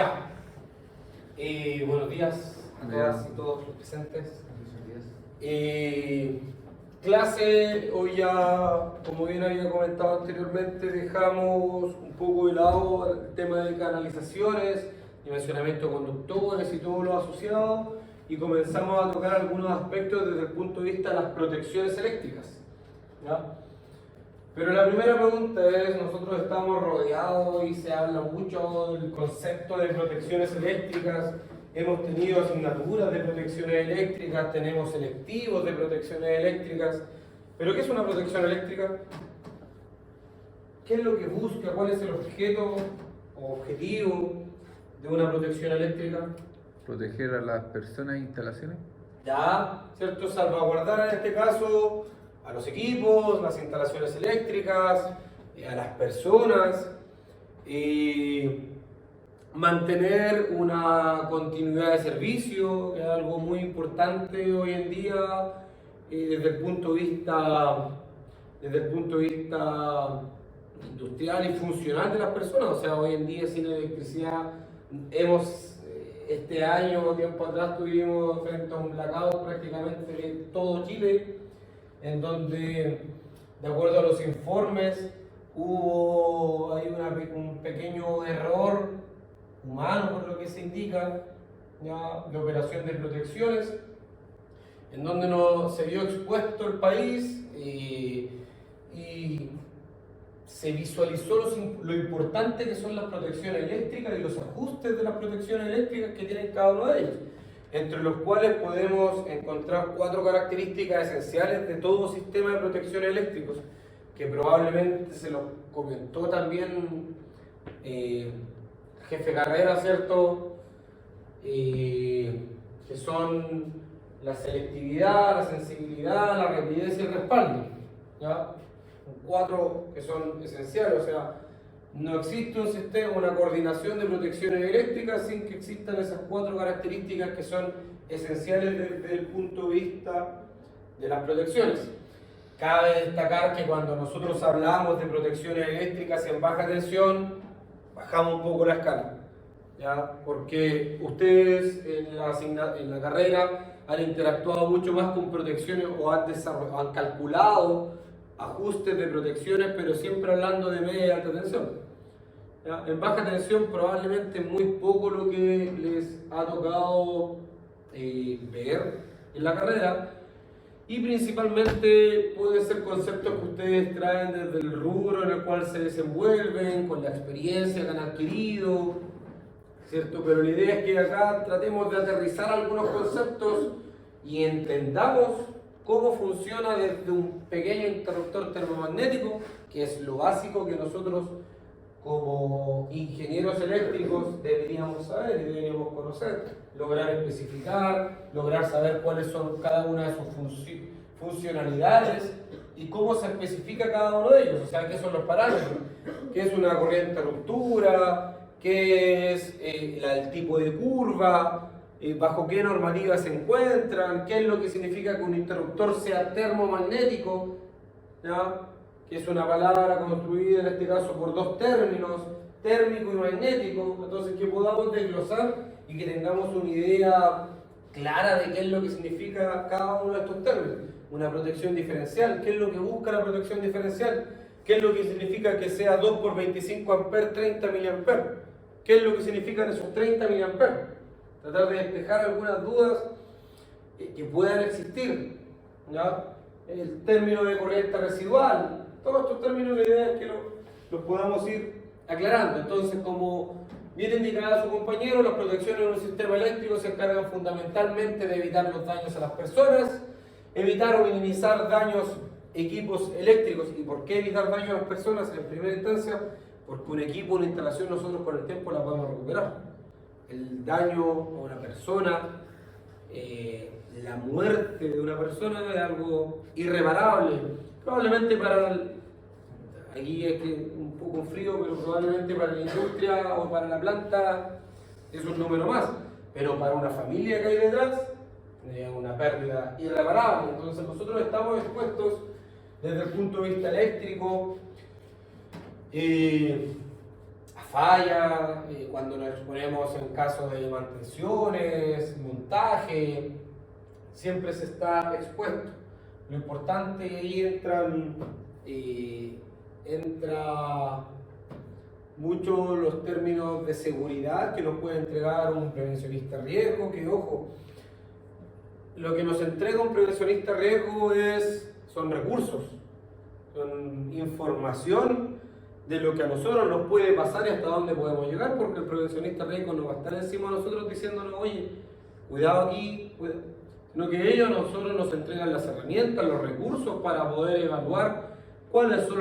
Ya. Buenos días a todas y todos los presentes. Clase, hoy ya, como bien había comentado anteriormente, dejamos un poco de lado el tema de canalizaciones, dimensionamiento de conductores y todo lo asociado, y comenzamos a tocar algunos aspectos desde el punto de vista de las protecciones eléctricas, ¿ya? Pero la primera pregunta es, nosotros estamos rodeados y se habla mucho del concepto de protecciones eléctricas, hemos tenido asignaturas de protecciones eléctricas, tenemos selectivos de protecciones eléctricas, pero ¿qué es una protección eléctrica? ¿Qué es lo que busca? ¿Cuál es el objeto o objetivo de una protección eléctrica? Proteger a las personas e instalaciones. Ya, ¿cierto? Salvaguardar en este caso a los equipos, las instalaciones eléctricas, a las personas, mantener una continuidad de servicio, que es algo muy importante hoy en día desde el punto de vista industrial y funcional de las personas. O sea, hoy en día sin electricidad este año, tiempo atrás, tuvimos frente a un blackout prácticamente en todo Chile, en donde, de acuerdo a los informes, hubo ahí un pequeño error humano, por lo que se indica, ya, de operación de protecciones, en donde no se vio expuesto el país y se visualizó lo importante que son las protecciones eléctricas y los ajustes de las protecciones eléctricas que tienen cada uno de ellos, entre los cuales podemos encontrar 4 características esenciales de todo sistema de protección eléctricos, que probablemente se lo comentó también jefe Carrera, ¿cierto? Que son la selectividad, la sensibilidad, la rapidez y el respaldo, ¿ya? 4 que son esenciales, o sea, no existe un sistema, una coordinación de protecciones eléctricas sin que existan esas 4 características que son esenciales desde el punto de vista de las protecciones. Cabe destacar que cuando nosotros hablamos de protecciones eléctricas en baja tensión, bajamos un poco la escala, ¿ya? Porque ustedes en la carrera han interactuado mucho más con protecciones o han calculado ajustes de protecciones, pero siempre hablando de media y alta tensión, ¿ya? En baja tensión probablemente muy poco lo que les ha tocado ver en la carrera, y principalmente pueden ser conceptos que ustedes traen desde el rubro en el cual se desenvuelven, con la experiencia que han adquirido, ¿cierto? Pero la idea es que acá tratemos de aterrizar algunos conceptos y entendamos cómo funciona desde un pequeño interruptor termomagnético, que es lo básico que nosotros como ingenieros eléctricos deberíamos saber y deberíamos conocer, lograr especificar, lograr saber cuáles son cada una de sus funcionalidades y cómo se especifica cada uno de ellos, o sea, qué son los parámetros, qué es una corriente de ruptura, qué es el tipo de curva, bajo qué normativa se encuentran, qué es lo que significa que un interruptor sea termomagnético, ¿ya? Que es una palabra construida en este caso por 2 términos, térmico y magnético, entonces que podamos desglosar y que tengamos una idea clara de qué es lo que significa cada uno de estos términos. Una protección diferencial, ¿qué es lo que busca la protección diferencial? ¿Qué es lo que significa que sea 2 por 25 amperes, 30 miliamperes? ¿Qué es lo que significan esos 30 miliamperes? Tratar de despejar algunas dudas que puedan existir, ¿ya? El término de corriente residual, todos estos términos, la idea es que los podamos ir aclarando. Entonces, como bien indicaba su compañero, las protecciones en un sistema eléctrico se encargan fundamentalmente de evitar los daños a las personas, evitar o minimizar daños a equipos eléctricos. ¿Y por qué evitar daños a las personas? En primera instancia, porque un equipo, una instalación, nosotros con el tiempo la podemos recuperar. El daño a una persona, la muerte de una persona es algo irreparable. Probablemente aquí es que un poco frío, pero probablemente para la industria o para la planta es un número más. Pero para una familia que hay detrás, es una pérdida irreparable. Entonces nosotros estamos expuestos desde el punto de vista eléctrico a fallas, cuando nos exponemos en casos de mantenciones, montaje, siempre se está expuesto. Lo importante ahí entra mucho los términos de seguridad que nos puede entregar un prevencionista riesgo, que ojo, lo que nos entrega un prevencionista riesgo son recursos, son información de lo que a nosotros nos puede pasar y hasta dónde podemos llegar, porque el prevencionista riesgo no va a estar encima de nosotros diciéndonos, oye, cuidado aquí, cuidado. Sino que ellos a nosotros nos entregan las herramientas, los recursos para poder evaluar cuáles son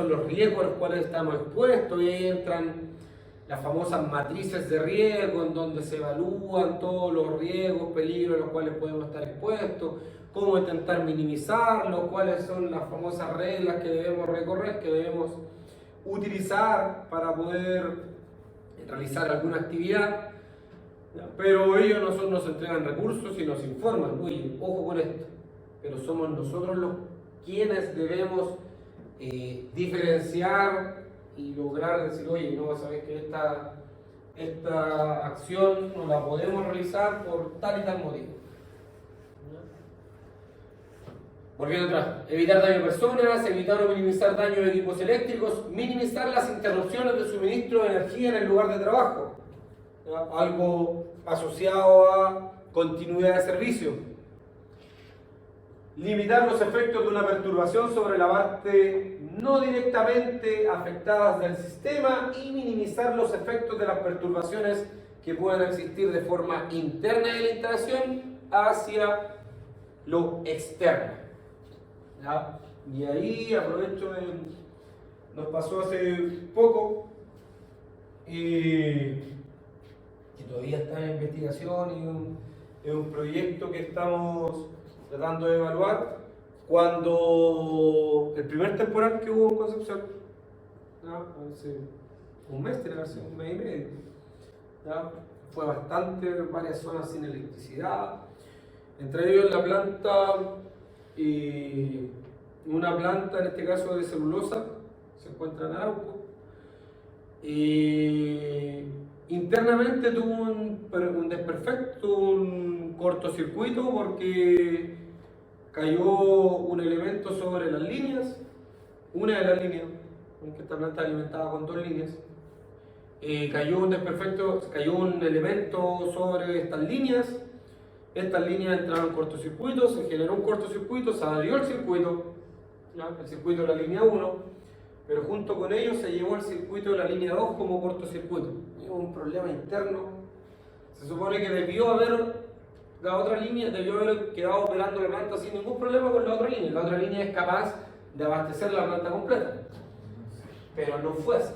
los riesgos a los cuales estamos expuestos, y ahí entran las famosas matrices de riesgo en donde se evalúan todos los riesgos, peligros a los cuales podemos estar expuestos, cómo intentar minimizarlos, cuáles son las famosas reglas que debemos recorrer, que debemos utilizar para poder realizar alguna actividad. Pero ellos a nosotros nos entregan recursos y nos informan, oye, ojo con esto, pero somos nosotros los quienes debemos diferenciar y lograr decir, oye, no, sabes que esta acción no la podemos realizar por tal y tal motivo. Volviendo atrás, evitar daño a personas, evitar o minimizar daño de equipos eléctricos, minimizar las interrupciones de suministro de energía en el lugar de trabajo, ¿ya? Algo asociado a continuidad de servicio. Limitar los efectos de una perturbación sobre la parte no directamente afectadas del sistema y minimizar los efectos de las perturbaciones que puedan existir de forma interna de la instalación hacia lo externo. ¿Ya? Y ahí aprovecho, nos pasó hace poco y todavía está en investigación y es un proyecto que estamos tratando de evaluar, cuando el primer temporal que hubo en Concepción, ¿ya? Hace un mes, tiene que haber sido un mes y medio, ¿ya? Fue bastante, varias zonas sin electricidad, entre ellos la planta, una planta en este caso de celulosa, se encuentra en Arauco, y internamente tuvo un desperfecto, un cortocircuito, porque cayó un elemento sobre las líneas, una de las líneas, aunque esta planta alimentada con 2 líneas, cayó un elemento sobre estas líneas entraron en cortocircuito, se generó un cortocircuito, se abrió el circuito, ¿ya? El circuito de la línea 1, pero junto con ello se llevó el circuito de la línea 2 como cortocircuito. Hubo un problema interno. Se supone que la otra línea debió haber quedado operando la planta sin ningún problema con la otra línea. La otra línea es capaz de abastecer la planta completa. Pero no fue así.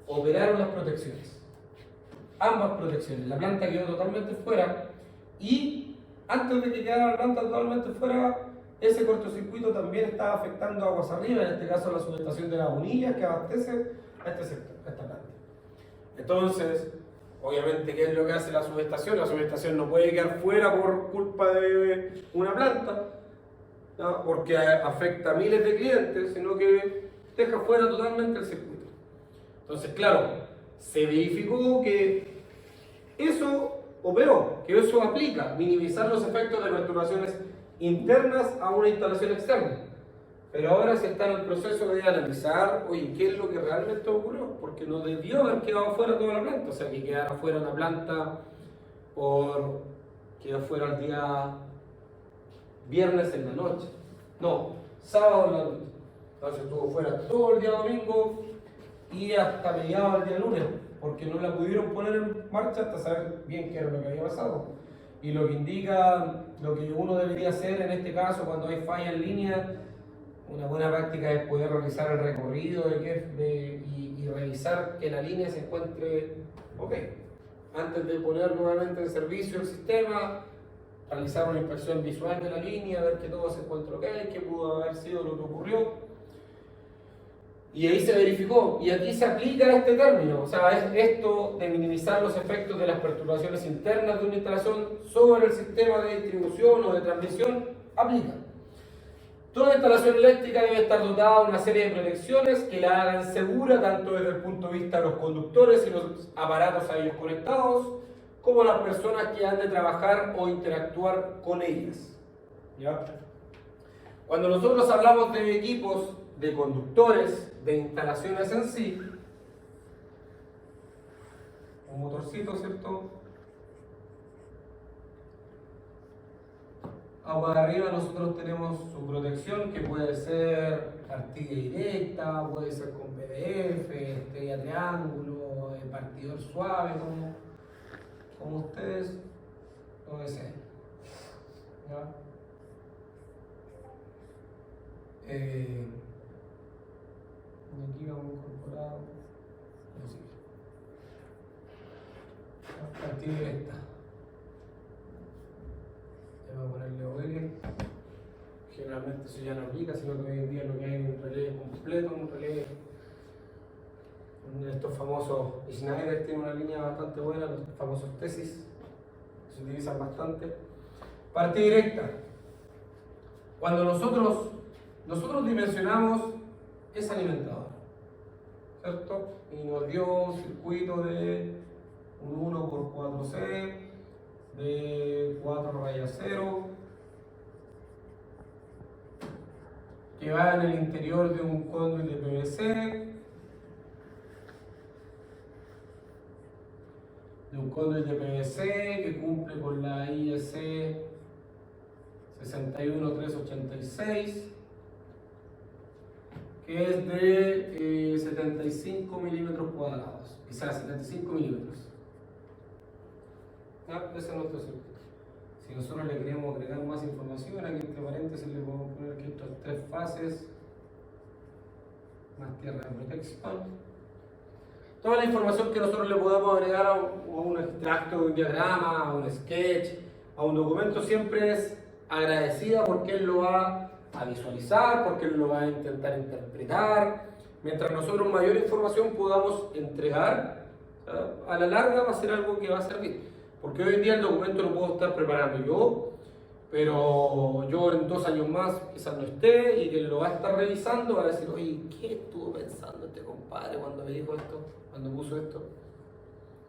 Operaron las protecciones. Ambas protecciones. La planta quedó totalmente fuera y antes de que quedara la planta totalmente fuera, ese cortocircuito también estaba afectando aguas arriba, en este caso la subestación de La Bonilla, que abastece a este sector, a esta planta. Entonces, obviamente, ¿qué es lo que hace la subestación? La subestación no puede quedar fuera por culpa de una planta, ¿no? Porque afecta a miles de clientes, sino que deja fuera totalmente el circuito. Entonces, claro, se verificó que eso operó, que eso aplica, minimizar los efectos de perturbaciones internas a una instalación externa. Pero ahora se está en el proceso de analizar, oye, ¿qué es lo que realmente ocurrió? Porque no debió haber quedado fuera toda la planta, o sea, que quedara fuera una planta quedó fuera el día viernes en la noche, no, sábado en la noche. Entonces estuvo fuera todo el día domingo y hasta mediados del día lunes, porque no la pudieron poner en marcha hasta saber bien qué era lo que había pasado. Y lo que indica, lo que uno debería hacer en este caso cuando hay falla en línea, una buena práctica es poder realizar el recorrido y revisar que la línea se encuentre ok. Antes de poner nuevamente en servicio el sistema, realizar una inspección visual de la línea, ver que todo se encuentra ok, que pudo haber sido lo que ocurrió. Y ahí se verificó, y aquí se aplica este término, o sea, es esto de minimizar los efectos de las perturbaciones internas de una instalación sobre el sistema de distribución o de transmisión, aplica. Toda instalación eléctrica debe estar dotada de una serie de protecciones que la hagan segura tanto desde el punto de vista de los conductores y los aparatos a ellos conectados, como las personas que han de trabajar o interactuar con ellas. ¿Ya? Cuando nosotros hablamos de equipos, de conductores, de instalaciones en sí, un motorcito, ¿cierto? Agua de arriba nosotros tenemos su protección que puede ser partida directa, puede ser con PDF, estrella triángulo, partidor suave, como ustedes lo deseen. ¿Ya? Y aquí vamos incorporado. Partida directa. Voy a ponerle OL. Generalmente eso ya no aplica, sino que hoy en día lo que hay es un relé completo, un relé. Estos famosos, Schneider tiene una línea bastante buena, los famosos tesis, que se utilizan bastante. Partida directa. Cuando nosotros dimensionamos ese alimentador, ¿cierto? Y nos dio un circuito de un 1x4C, de 4 rayas 0, que va en el interior de un conduit de PVC, que cumple con la IEC 61386, que es de 75 milímetros cuadrados, quizás 75 milímetros. ¿Ya? Ese es nuestro circuito. Si nosotros le queremos agregar más información, aquí entre paréntesis le podemos poner que estas 3 fases, más tierra de protección. Toda la información que nosotros le podamos agregar a un extracto de un diagrama, a un sketch, a un documento, siempre es agradecida porque él lo va a visualizar, porque él lo va a intentar interpretar. Mientras nosotros mayor información podamos entregar, a la larga va a ser algo que va a servir. Porque hoy en día el documento lo puedo estar preparando yo, pero yo en 2 años más quizás no esté y quien lo va a estar revisando va a decir, oye, ¿qué estuvo pensando este compadre cuando me dijo esto, cuando puso esto?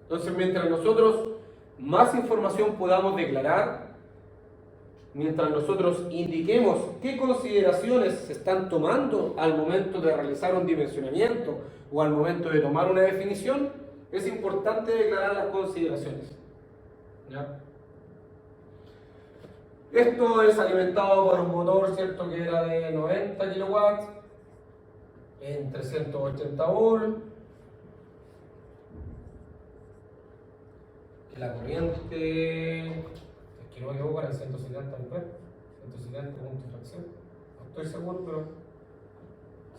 Entonces, mientras nosotros más información podamos declarar, mientras nosotros indiquemos qué consideraciones se están tomando al momento de realizar un dimensionamiento o al momento de tomar una definición, es importante declarar las consideraciones. ¿Ya? Esto es alimentado por un motor, ¿cierto?, que era de 90 kilowatts en 380 volts. La corriente, es que no me equivoco, era 170 amperes, 170 puntos de fracción. No estoy seguro, pero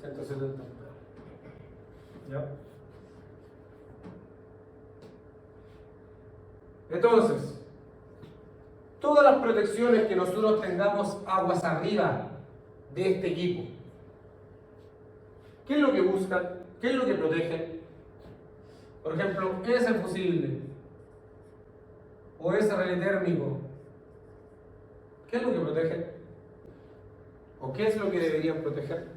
170 amperes. ¿Ya? Entonces, todas las protecciones que nosotros tengamos aguas arriba de este equipo, ¿qué es lo que buscan? ¿Qué es lo que protegen? Por ejemplo, ese fusible o ese relé térmico, ¿qué es lo que protegen? ¿O qué es lo que deberían proteger?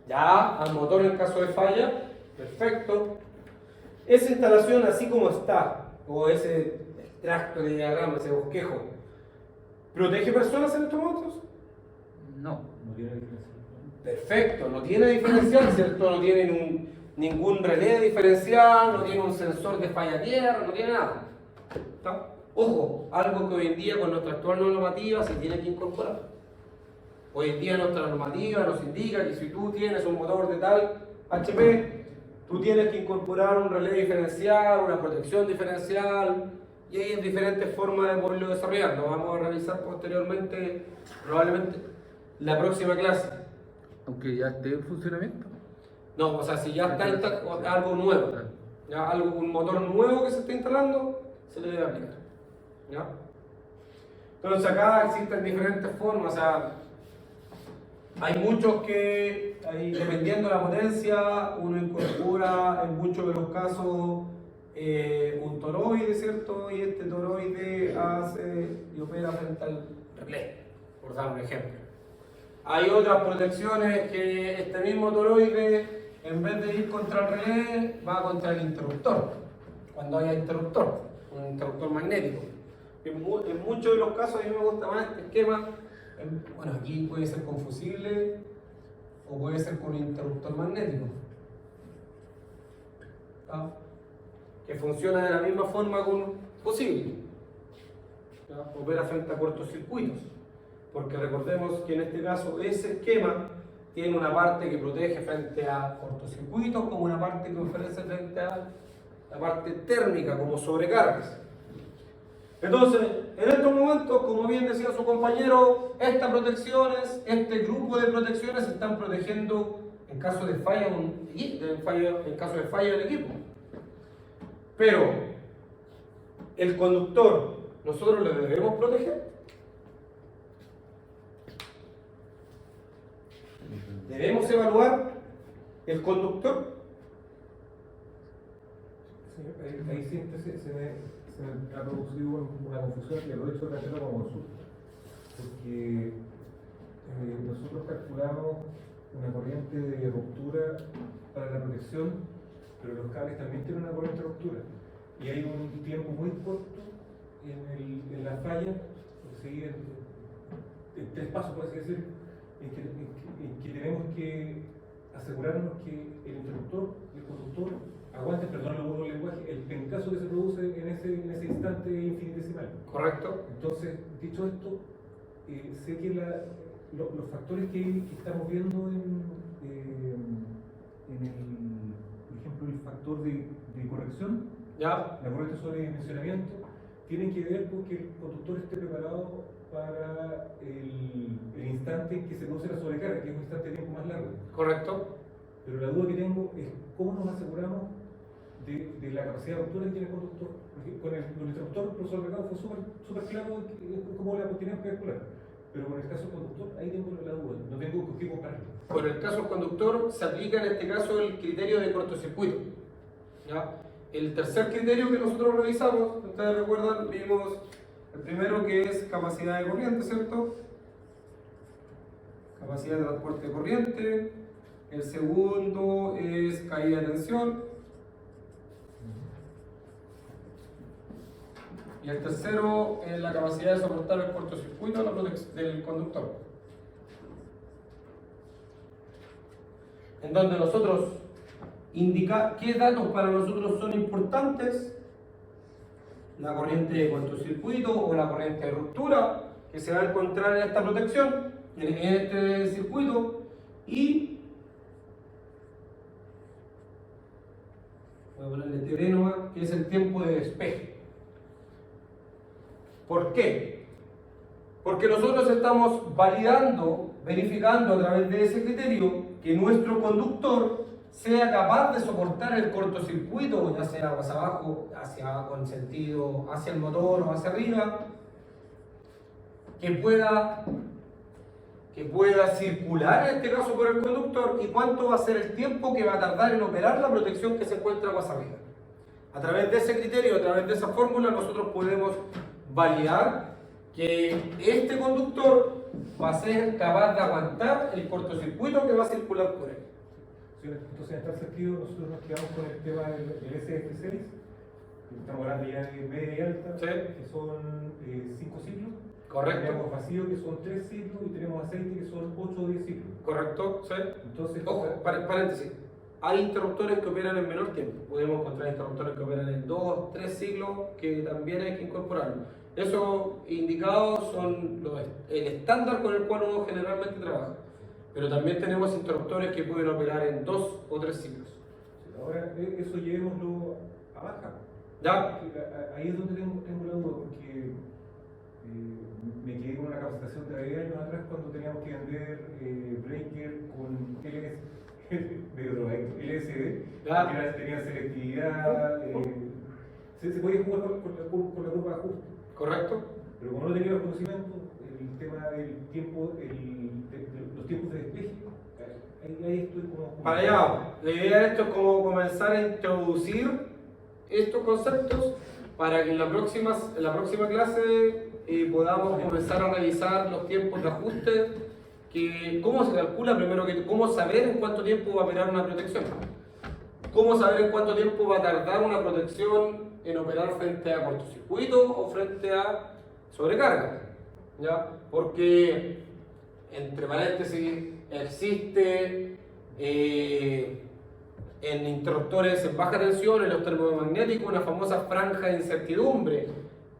Ya, al motor en caso de falla, perfecto. Esa instalación así como está, o ese extracto de diagrama, ese bosquejo, ¿protege personas en estos momentos? No. No tiene diferencia. Perfecto, no tiene diferencial, ¿cierto? No tiene ningún relé diferencial, no tiene un sensor de falla tierra, no tiene nada. ¿Está? Ojo, algo que hoy en día con nuestra actual normativa se tiene que incorporar. Hoy en día nuestra normativa nos indica que si tú tienes un motor de tal HP, tú tienes que incorporar un relé diferencial, una protección diferencial, y hay diferentes formas de poderlo desarrollar. Lo vamos a revisar posteriormente, probablemente la próxima clase. Aunque ya esté en funcionamiento. No, o sea, si ya está algo nuevo, ya un motor nuevo que se está instalando, se le debe aplicar. ¿Ya? Entonces acá existen diferentes formas, o sea, hay muchos que, dependiendo de la potencia, uno incorpora en muchos de los casos un toroide, ¿cierto? Y este toroide hace y opera frente al relé, por dar un ejemplo. Hay otras protecciones que este mismo toroide, en vez de ir contra el relé, va contra el interruptor, cuando haya interruptor, un interruptor magnético. En muchos de los casos a mí me gusta más este esquema. Bueno, aquí puede ser con fusible o puede ser con un interruptor magnético. ¿Ah? Que funciona de la misma forma con un fusible. ¿Ya? Opera frente a cortocircuitos. Porque recordemos que en este caso ese esquema tiene una parte que protege frente a cortocircuitos como una parte que ofrece frente a la parte térmica como sobrecargas. Entonces, en estos momentos, como bien decía su compañero, estas protecciones, este grupo de protecciones se están protegiendo en caso de falla, en caso de falla del equipo. Pero, el conductor, ¿nosotros le debemos proteger? ¿Debemos evaluar el conductor? Sí, ahí siempre se me ha producido una confusión y aprovecho de hacerlo como consulta. Porque nosotros calculamos una corriente de ruptura para la protección, pero los cables también tienen una corriente de ruptura. Y hay un tiempo muy corto en la falla, en 3 pasos, por así decir, en que tenemos que asegurarnos que el interruptor y el conductor aguanten, perdón el buen lenguaje, el pencazo que se produce en ese instante infinitesimal. Correcto. Entonces, dicho esto, sé que los factores que estamos viendo por ejemplo, el factor de corrección, ¿Ya? la correcta sobredimensionamiento, tienen que ver con que el conductor esté preparado para el instante en que se produce la sobrecarga, que es un instante de tiempo más largo. Correcto. Pero la duda que tengo es cómo nos aseguramos de la capacidad de ruptura que tiene el conductor. Porque con el interruptor, el profesor Mercado fue súper claro cómo la teníamos que calcular. Pero con el caso del conductor, ahí tengo la duda, no tengo con qué compararlo. Con el caso del conductor se aplica en este caso el criterio de cortocircuito. ¿Ya? El tercer criterio que nosotros revisamos, ustedes recuerdan, vimos el primero que es capacidad de corriente, ¿cierto? Capacidad de transporte de corriente. El segundo es caída de tensión. Y el tercero es la capacidad de soportar el cortocircuito del conductor. En donde nosotros indica qué datos para nosotros son importantes, la corriente de cortocircuito o la corriente de ruptura que se va a encontrar en esta protección, en este circuito, y voy a ponerle teorema, que es el tiempo de despeje. ¿Por qué? Porque nosotros estamos validando, verificando a través de ese criterio que nuestro conductor sea capaz de soportar el cortocircuito, ya sea hacia abajo, con sentido hacia el motor o hacia arriba, que pueda circular en este caso por el conductor, y cuánto va a ser el tiempo que va a tardar en operar la protección que se encuentra hacia arriba. A través de ese criterio, a través de esa fórmula, nosotros podemos validar que este conductor va a ser capaz de aguantar el cortocircuito que va a circular por él. Entonces, en tal sentido, nosotros nos quedamos con el tema del SF6, que estamos hablando ya de media y alta, Sí. que son 5 ciclos. Correcto. Tenemos vacío, que son 3 ciclos, y tenemos aceite, que son 8 o 10 ciclos. Correcto, sí. Entonces, Ojo, paréntesis. Hay interruptores que operan en menor tiempo. Podemos encontrar interruptores que operan en 2, 3 ciclos, que también hay que incorporarlos. Esos indicados son el estándar con el cual uno generalmente trabaja. Pero también tenemos interruptores que pueden operar en 2 o 3 ciclos. ahora eso llevémoslo a baja. ¿Ya? Ahí es donde tengo la duda, porque me quedé con una capacitación de 10 años atrás cuando teníamos que vender breaker con LSD, Ya. que tenían selectividad, se podía jugar con la curva de ajuste. ¿Correcto? Pero como no tenía los conocimientos, el tema del tiempo, los tiempos de despeje, ahí estoy como... Para allá vamos. La idea de esto es como comenzar a introducir estos conceptos para que en la próxima clase podamos comenzar a revisar los tiempos de ajuste, cómo se calcula primero, cómo saber en cuánto tiempo va a operar una protección, cómo saber en cuánto tiempo va a tardar una protección en operar frente a cortocircuito o frente a sobrecarga, ¿ya? Porque, entre paréntesis, existe en interruptores en baja tensión, en los termomagnéticos, una famosa franja de incertidumbre,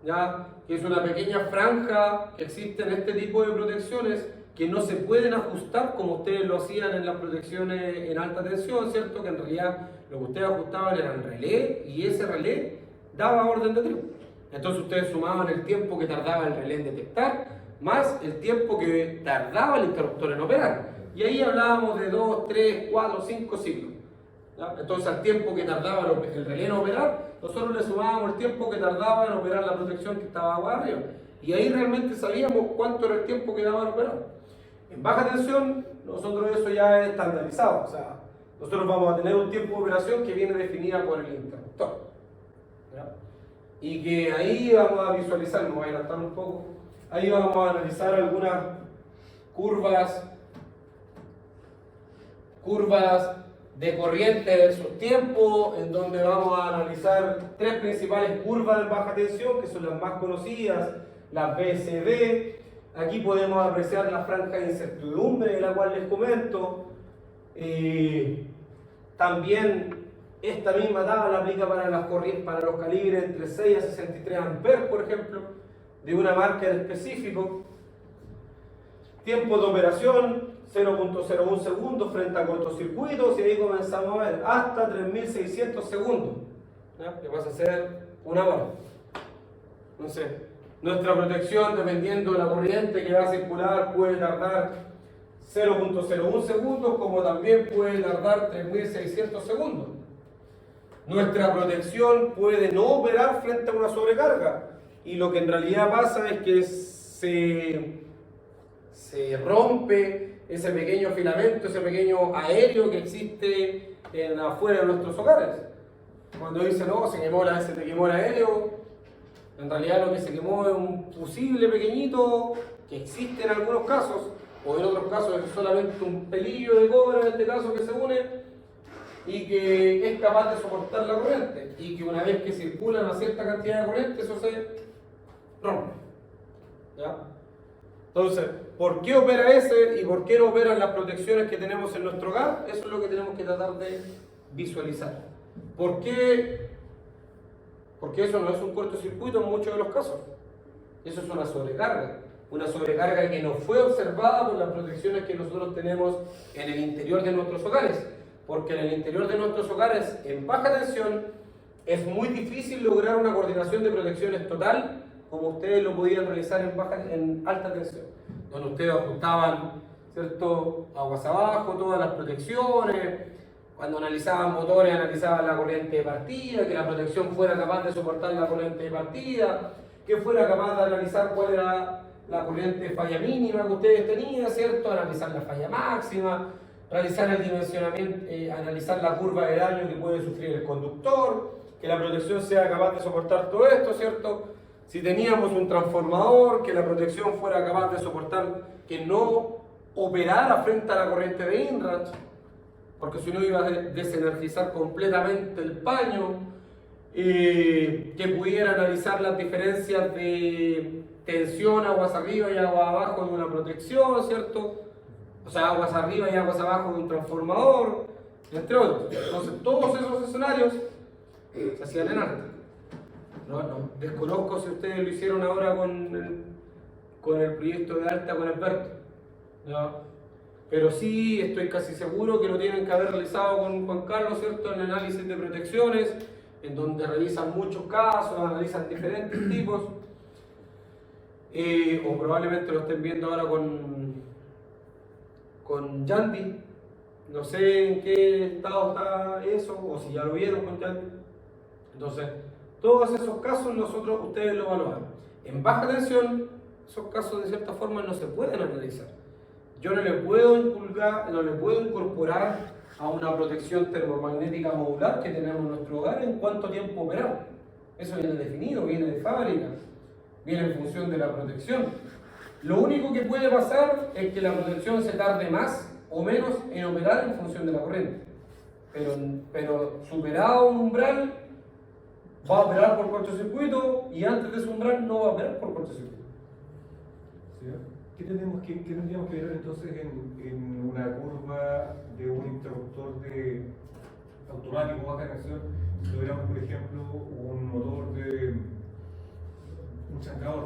¿ya? Que es una pequeña franja que existe en este tipo de protecciones que no se pueden ajustar como ustedes lo hacían en las protecciones en alta tensión, ¿cierto? Que en realidad lo que ustedes ajustaban era el relé y ese relé daba orden de trigo. Entonces ustedes sumaban el tiempo que tardaba el relé en detectar más el tiempo que tardaba el interruptor en operar. Y ahí hablábamos de 2, 3, 4, 5 ciclos, ¿ya? Entonces al tiempo que tardaba el relé en operar, nosotros le sumábamos el tiempo que tardaba en operar la protección que estaba agua arriba. Y ahí realmente sabíamos cuánto era el tiempo que daba en operar. En baja tensión, nosotros eso ya es estandarizado. O sea, nosotros vamos a tener un tiempo de operación que viene definida por el interruptor, ¿ya? Y que ahí vamos a visualizar, me voy a adelantar un poco, ahí vamos a analizar algunas curvas de corriente versus tiempo, en donde vamos a analizar tres principales curvas en baja tensión, que son las más conocidas, las BCD. Aquí podemos apreciar la franja de incertidumbre de la cual les comento. También esta misma tabla aplica para las corrientes, para los calibres entre 6 a 63 amperes, por ejemplo, de una marca en específico. Tiempo de operación 0.01 segundos frente a cortocircuitos, y ahí comenzamos a ver hasta 3600 segundos, ¿ya? Que pasa a ser una hora. Entonces, nuestra protección, dependiendo de la corriente que va a circular, puede tardar 0.01 segundos, como también puede tardar 3600 segundos. Nuestra protección puede no operar frente a una sobrecarga, y lo que en realidad pasa es que se rompe ese pequeño filamento, ese pequeño aéreo que existe afuera de nuestros hogares. Cuando dicen, no, se te quemó el aéreo, en realidad lo que se quemó es un fusible pequeñito que existe en algunos casos, o en otros casos es solamente un pelillo de cobre, en este caso, que se une y que es capaz de soportar la corriente, y que una vez que circula una cierta cantidad de corriente, eso se rompe, ¿ya? Entonces, ¿por qué opera ese y por qué no operan las protecciones que tenemos en nuestro hogar? Eso es lo que tenemos que tratar de visualizar. ¿Por qué? Porque eso no es un cortocircuito en muchos de los casos. Eso es una sobrecarga. Una sobrecarga que no fue observada por las protecciones que nosotros tenemos en el interior de nuestros hogares. Porque en el interior de nuestros hogares, en baja tensión, es muy difícil lograr una coordinación de protecciones total como ustedes lo podían realizar en alta tensión, donde ustedes ajustaban, ¿cierto?, aguas abajo, todas las protecciones. Cuando analizaban motores, analizaban la corriente de partida, que la protección fuera capaz de soportar la corriente de partida, que fuera capaz de analizar cuál era la corriente falla mínima que ustedes tenían, ¿cierto?, analizar la falla máxima, realizar el dimensionamiento, analizar la curva de daño que puede sufrir el conductor, que la protección sea capaz de soportar todo esto, ¿cierto? Si teníamos un transformador, que la protección fuera capaz de soportar, que no operara frente a la corriente de inrush, porque si no iba a desenergizar completamente el paño, que pudiera analizar las diferencias de tensión, aguas arriba y aguas abajo de una protección, ¿cierto? O sea, aguas arriba y aguas abajo de un transformador, entre otros. Entonces, todos esos escenarios se hacían en arte. No, desconozco si ustedes lo hicieron ahora con el proyecto de alta con Alberto, ¿no? Pero sí estoy casi seguro que lo tienen que haber realizado con Juan Carlos, ¿cierto?, en el análisis de protecciones, en donde revisan muchos casos, analizan diferentes tipos, o probablemente lo estén viendo ahora con Yandy. No sé en qué estado está eso, o si ya lo vieron con Yandy. Entonces, todos esos casos ustedes lo evalúan. En baja tensión, esos casos de cierta forma no se pueden analizar. Yo no le puedo incorporar a una protección termomagnética modular que tenemos en nuestro hogar en cuánto tiempo operar. Eso viene definido, viene de fábrica, viene en función de la protección. Lo único que puede pasar es que la protección se tarde más o menos en operar en función de la corriente. Pero superado un umbral, va a operar por cortocircuito y antes de ese umbral no va a operar por cortocircuito. ¿Sí? ¿Qué tendríamos que ver entonces en una curva de un interruptor automático baja tensión? Si tuviéramos, por ejemplo, un motor de un chancador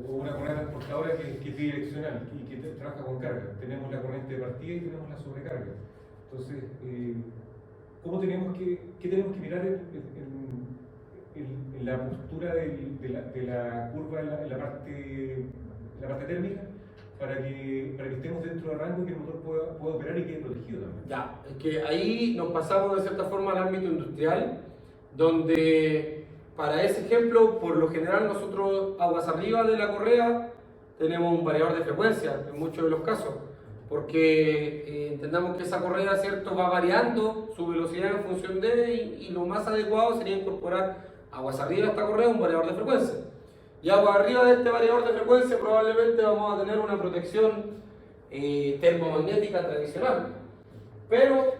o una correa transportadora que es bidireccional y que trabaja con carga. Tenemos la corriente de partida y tenemos la sobrecarga. Entonces, ¿qué tenemos que mirar en la postura de la curva en la parte térmica para que estemos dentro del rango y que el motor pueda operar y quede protegido también? Ya, es que ahí nos pasamos de cierta forma al ámbito industrial, donde para ese ejemplo, por lo general nosotros aguas arriba de la correa tenemos un variador de frecuencia en muchos de los casos, porque entendamos que esa correa, ¿cierto?, va variando su velocidad en función de, y lo más adecuado sería incorporar aguas arriba de esta correa un variador de frecuencia. Y aguas arriba de este variador de frecuencia probablemente vamos a tener una protección termomagnética tradicional. Pero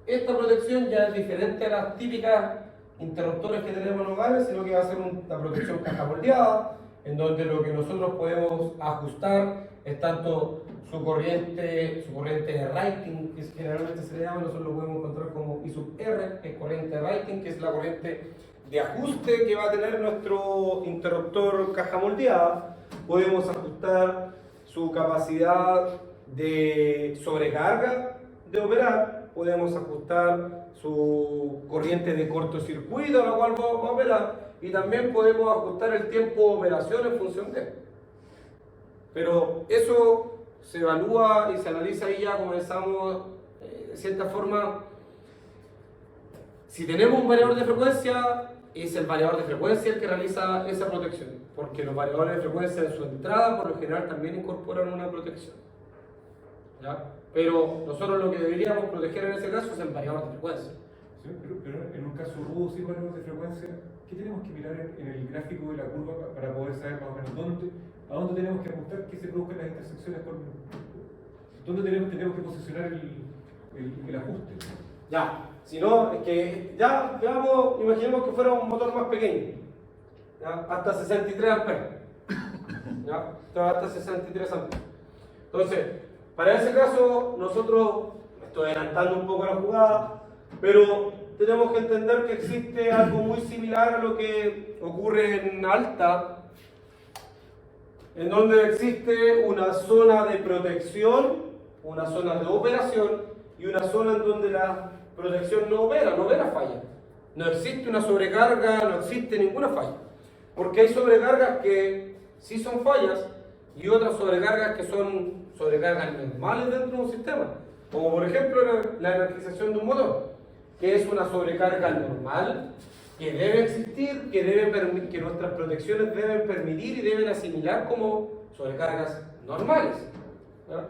esta protección ya es diferente a las típicas interruptores que tenemos en hogares, sino que va a ser una protección caja moldeada, en donde lo que nosotros podemos ajustar es tanto su corriente de rating, que generalmente se le llama, nosotros lo podemos encontrar como I sub R, que es corriente de rating, que es la corriente de ajuste que va a tener nuestro interruptor caja moldeada. Podemos ajustar su capacidad de sobrecarga de operar, podemos ajustar su corriente de cortocircuito a la cual va a operar, y también podemos ajustar el tiempo de operación en función de. Pero eso se evalúa y se analiza y ya comenzamos de cierta forma. Si tenemos un variador de frecuencia, es el variador de frecuencia el que realiza esa protección, porque los variadores de frecuencia en su entrada por lo general también incorporan una protección, ¿ya? Pero nosotros lo que deberíamos proteger en ese caso es el variador de frecuencia. Sí, pero en un caso rudo sin variador de frecuencia, ¿qué tenemos que mirar en el gráfico de la curva para poder saber más o menos a dónde tenemos que apuntar que se produzcan las intersecciones dónde tenemos que posicionar el ajuste? Ya, si no, es que ya veamos, imaginemos que fuera un motor más pequeño, ¿ya? Hasta 63 amperes, ¿ya? Hasta 63 amperes. Entonces, para ese caso, nosotros, estoy adelantando un poco la jugada, pero tenemos que entender que existe algo muy similar a lo que ocurre en alta, en donde existe una zona de protección, una zona de operación y una zona en donde la protección no opera falla. No existe una sobrecarga, no existe ninguna falla. Porque hay sobrecargas que sí son fallas y otras sobrecargas que son sobrecargas normales dentro de un sistema. Como por ejemplo la energización de un motor, que es una sobrecarga normal, que debe existir, que nuestras protecciones deben permitir y deben asimilar como sobrecargas normales, ¿ya?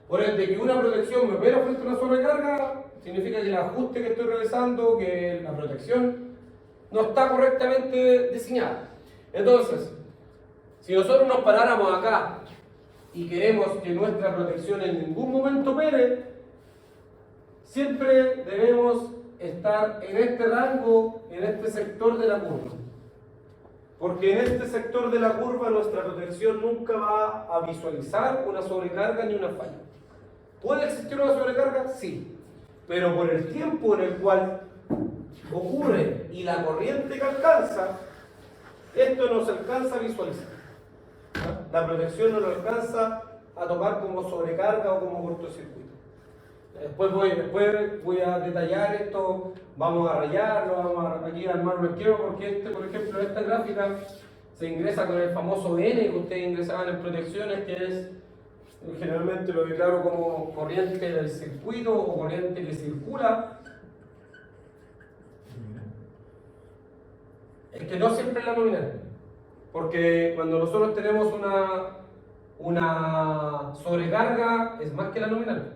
Por ende, que una protección me opera frente a una sobrecarga, significa que el ajuste que estoy realizando, que la protección no está correctamente diseñada. Entonces, si nosotros nos paráramos acá y queremos que nuestra protección en ningún momento opere, siempre debemos estar en este rango, en este sector de la curva. Porque en este sector de la curva nuestra protección nunca va a visualizar una sobrecarga ni una falla. ¿Puede existir una sobrecarga? Sí. Pero por el tiempo en el cual ocurre y la corriente que alcanza, esto no se alcanza a visualizar. La protección no lo alcanza a tomar como sobrecarga o como cortocircuito. Después voy a detallar esto, vamos a rayarlo, vamos aquí a armar un esquema, porque por ejemplo, esta gráfica se ingresa con el famoso N que ustedes ingresaban en protecciones, que es, generalmente lo declaro como corriente del circuito o corriente que circula. Es que no siempre es la nominal, porque cuando nosotros tenemos una sobrecarga es más que la nominal.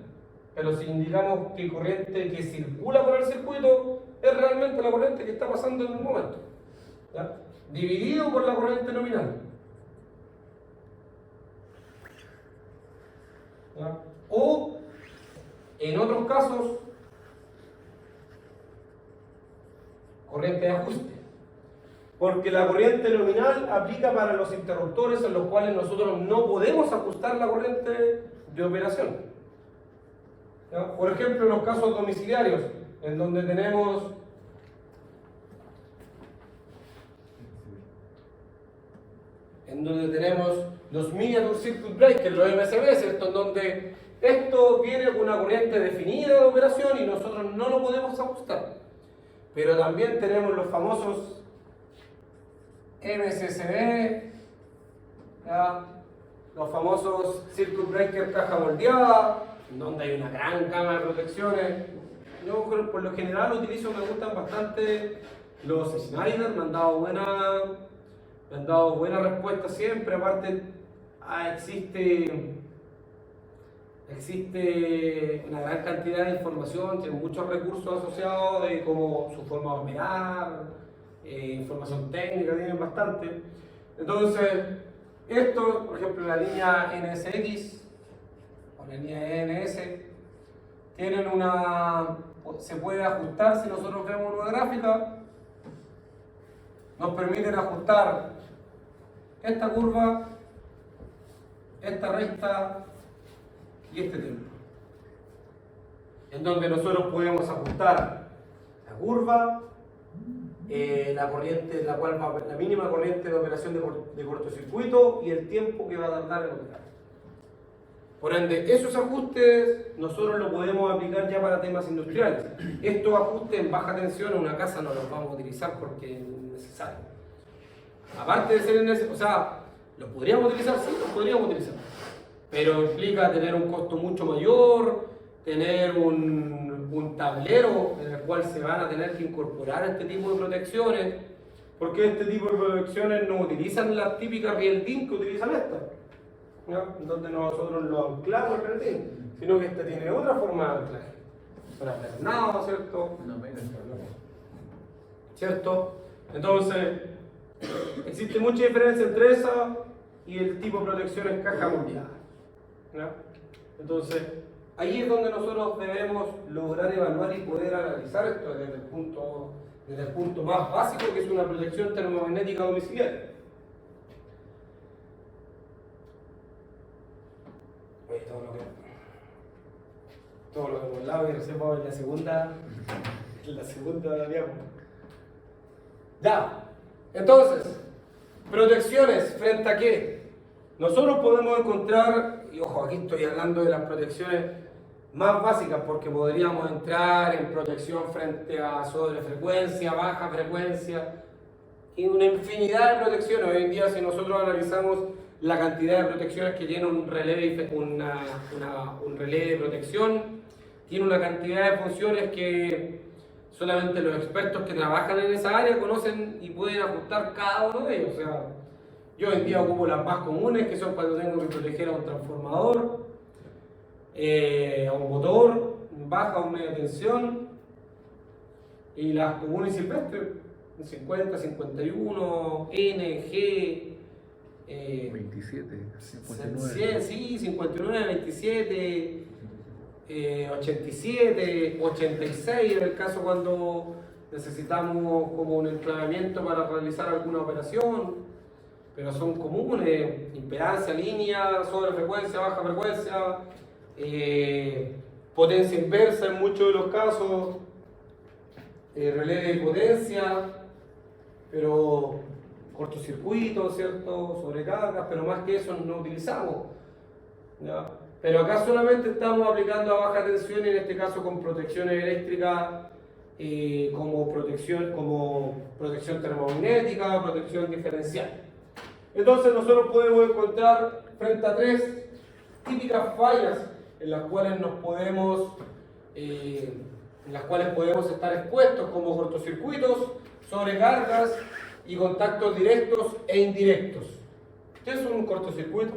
pero si indicamos que corriente que circula por el circuito es realmente la corriente que está pasando en el momento, ¿ya? Dividido por la corriente nominal, ¿ya? O en otros casos corriente de ajuste, porque la corriente nominal aplica para los interruptores en los cuales nosotros no podemos ajustar la corriente de operación, ¿ya? Por ejemplo, en los casos domiciliarios, en donde tenemos los miniature circuit breakers, los MCB, ¿cierto? En donde esto viene con una corriente definida de operación y nosotros no lo podemos ajustar. Pero también tenemos los famosos MCCB, ¿ya? Los famosos circuit breaker caja moldeada, en donde hay una gran gama de protecciones. Yo por lo general utilizo, me gustan bastante los Schneider, me han dado buena respuesta siempre. Aparte existe una gran cantidad de información, tiene muchos recursos asociados de como su forma de operar, información técnica, tienen bastante. Entonces, esto, por ejemplo, la línea NSX o la línea ENS, se puede ajustar si nosotros vemos una gráfica, nos permiten ajustar esta curva, esta recta y este tiempo, en donde nosotros podemos ajustar la curva, la corriente, la mínima corriente de operación de cortocircuito y el tiempo que va a tardar en operar. Por ende, esos ajustes nosotros los podemos aplicar ya para temas industriales. Estos ajustes en baja tensión en una casa no los vamos a utilizar porque es necesario. Aparte de ser necesario, o sea, ¿los podríamos utilizar? Sí, los podríamos utilizar. Pero implica tener un costo mucho mayor, tener un tablero en el cual se van a tener que incorporar este tipo de protecciones, porque este tipo de protecciones no utilizan las típicas riel DIN que utilizan estas, ¿no? Donde nosotros lo anclamos el riel DIN, sino que esta tiene otra forma de anclaje, para alternado, ¿cierto? ¿Cierto? Entonces, existe mucha diferencia entre esa y el tipo de protecciones caja moldeada, ¿no? Entonces, ahí es donde nosotros debemos lograr evaluar y poder analizar esto desde el punto más básico, que es una protección termomagnética domiciliaria. Oye, todo lo que hemos hablado y recién vamos en la segunda diapo. Ya, entonces, protecciones frente a qué. Nosotros podemos encontrar, y ojo, aquí estoy hablando de las protecciones más básicas porque podríamos entrar en protección frente a sobrefrecuencia, baja frecuencia y una infinidad de protecciones. Hoy en día, si nosotros analizamos la cantidad de protecciones que tiene un relé de protección, tiene una cantidad de funciones que solamente los expertos que trabajan en esa área conocen y pueden ajustar cada uno de ellos. O sea, yo hoy en día ocupo las más comunes, que son cuando tengo que proteger a un transformador, a un motor, baja o media tensión, y las comunes y silvestres, 50, 51, N, G, 27, 59. Sí, 59, 27, 87, 86 en el caso cuando necesitamos como un enclavamiento para realizar alguna operación, pero son comunes: impedancia, línea, sobrefrecuencia, baja frecuencia, potencia inversa en muchos de los casos, relé de potencia, pero cortocircuito, ¿cierto? Sobrecargas, pero más que eso no utilizamos, ¿ya? Pero acá solamente estamos aplicando a baja tensión, en este caso con protecciones eléctricas, como protección termomagnética, protección diferencial. Entonces nosotros podemos encontrar frente a tres típicas fallas en las cuales podemos estar expuestos, como cortocircuitos, sobrecargas y contactos directos e indirectos. ¿Qué es un cortocircuito?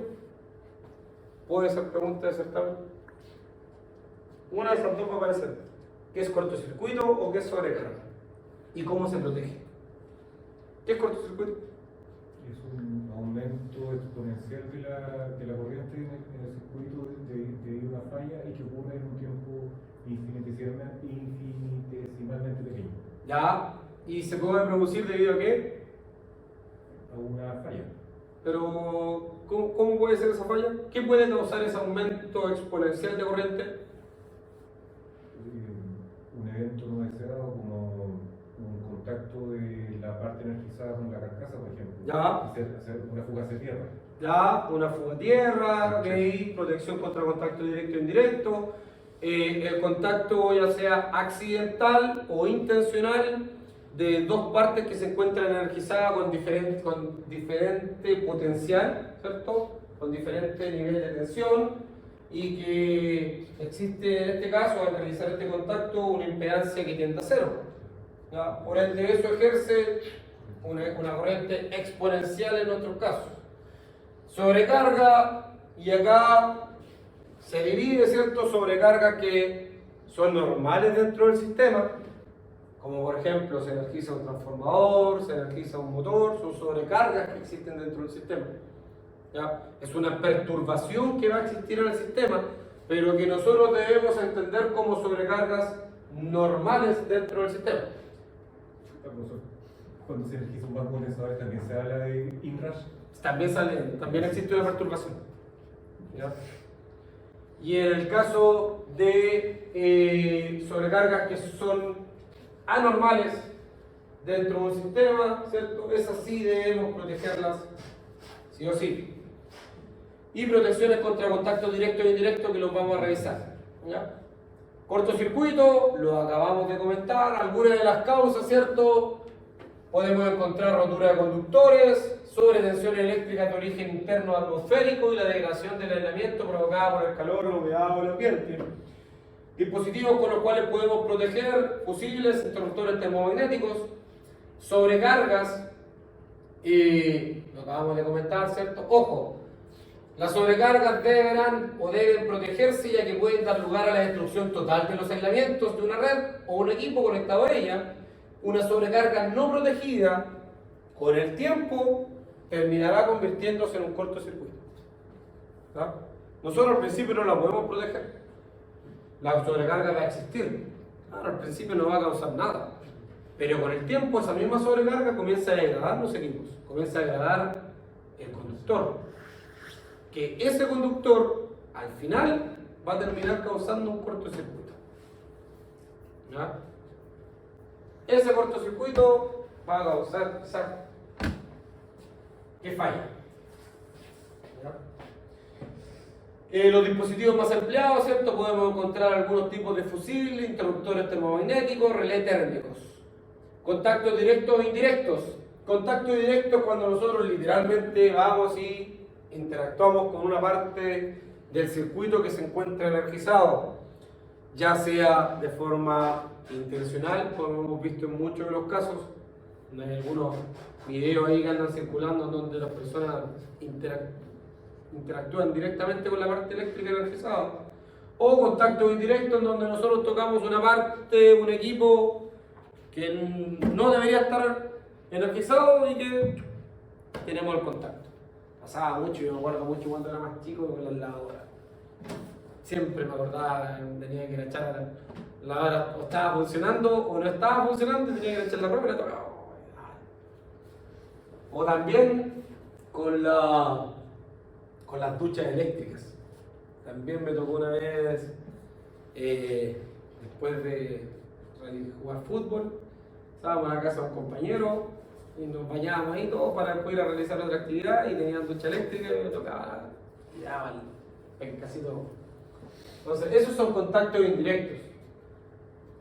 ¿Puede ser pregunta de certamen? Una de esas dos va a aparecer. ¿Qué es cortocircuito o qué es sobrecarga? ¿Y cómo se protege? ¿Qué es cortocircuito? Es un aumento exponencial de la corriente en el circuito debido a una falla y que ocurre en un tiempo infinitesimalmente pequeño. Ya. ¿Y se puede producir debido a qué? A una falla. Pero, ¿cómo puede ser esa falla? ¿Qué puede causar ese aumento exponencial de corriente? Un evento no deseado como un contacto de la parte energizada con la carcasa, por ejemplo. Ya. Hacer una fuga hacia tierra. Ya, una fuga a tierra, ok, protección contra contacto directo e indirecto. El contacto ya sea accidental o intencional de dos partes que se encuentran energizadas con diferente potencial, ¿cierto? Con diferente nivel de tensión y que existe en este caso al realizar este contacto una impedancia que tiende a cero. ¿Ya? Por ende eso ejerce una corriente exponencial en nuestros casos. Sobrecarga, y acá se divide, ¿cierto? Sobrecargas que son normales dentro del sistema, como por ejemplo se energiza un transformador, se energiza un motor, son sobrecargas que existen dentro del sistema. ¿Ya? Es una perturbación que va a existir en el sistema, pero que nosotros debemos entender como sobrecargas normales dentro del sistema. Cuando se energiza un banco condensador también se habla de inrush. También existe una perturbación. ¿Ya? Y en el caso de sobrecargas que son anormales dentro de un sistema, ¿cierto? Esas sí debemos protegerlas, sí o sí. Y protecciones contra contacto directo e indirecto que los vamos a revisar. ¿Ya? Cortocircuito, lo acabamos de comentar, algunas de las causas, ¿cierto? Podemos encontrar rotura de conductores, sobretensión eléctrica de origen interno atmosférico y la degradación del aislamiento provocada por el calor o la humedad del ambiente. Dispositivos con los cuales podemos proteger, fusibles, interruptores termomagnéticos, sobrecargas, y lo acabamos de comentar, ¿cierto? Ojo, las sobrecargas deben protegerse ya que pueden dar lugar a la destrucción total de los aislamientos de una red o un equipo conectado a ella. Una sobrecarga no protegida, con el tiempo, terminará convirtiéndose en un cortocircuito. ¿Ah? Nosotros al principio no la podemos proteger. La sobrecarga va a existir. Claro, al principio no va a causar nada. Pero con el tiempo esa misma sobrecarga comienza a degradar los equipos, comienza a degradar el conductor. Que ese conductor, al final, va a terminar causando un cortocircuito. ¿Ya? Ese cortocircuito va a causar que falla. Los dispositivos más empleados, ¿cierto? Podemos encontrar algunos tipos de fusibles, interruptores termomagnéticos, relés térmicos. Contactos directos e indirectos. Contacto directo es cuando nosotros literalmente vamos y interactuamos con una parte del circuito que se encuentra energizado, ya sea de forma intencional, como hemos visto en muchos de los casos. Hay algunos videos ahí que andan circulando donde las personas interactúan directamente con la parte eléctrica energizada, o contacto indirecto en donde nosotros tocamos una parte, un equipo que no debería estar energizado y que tenemos el contacto. Pasaba mucho, yo me acuerdo mucho cuando era más chico con las lavadoras. Siempre me acordaba, tenía que ir a echar la lavadora, o estaba funcionando o no estaba funcionando y tenía que ir a echar la ropa y la tocaba. O también con las duchas eléctricas. También me tocó una vez, después de jugar fútbol, estábamos en la casa de un compañero y nos bañábamos ahí todos para después ir a realizar otra actividad y tenían ducha eléctrica y me tocaba, tiraba casi todo. Entonces, esos son contactos indirectos,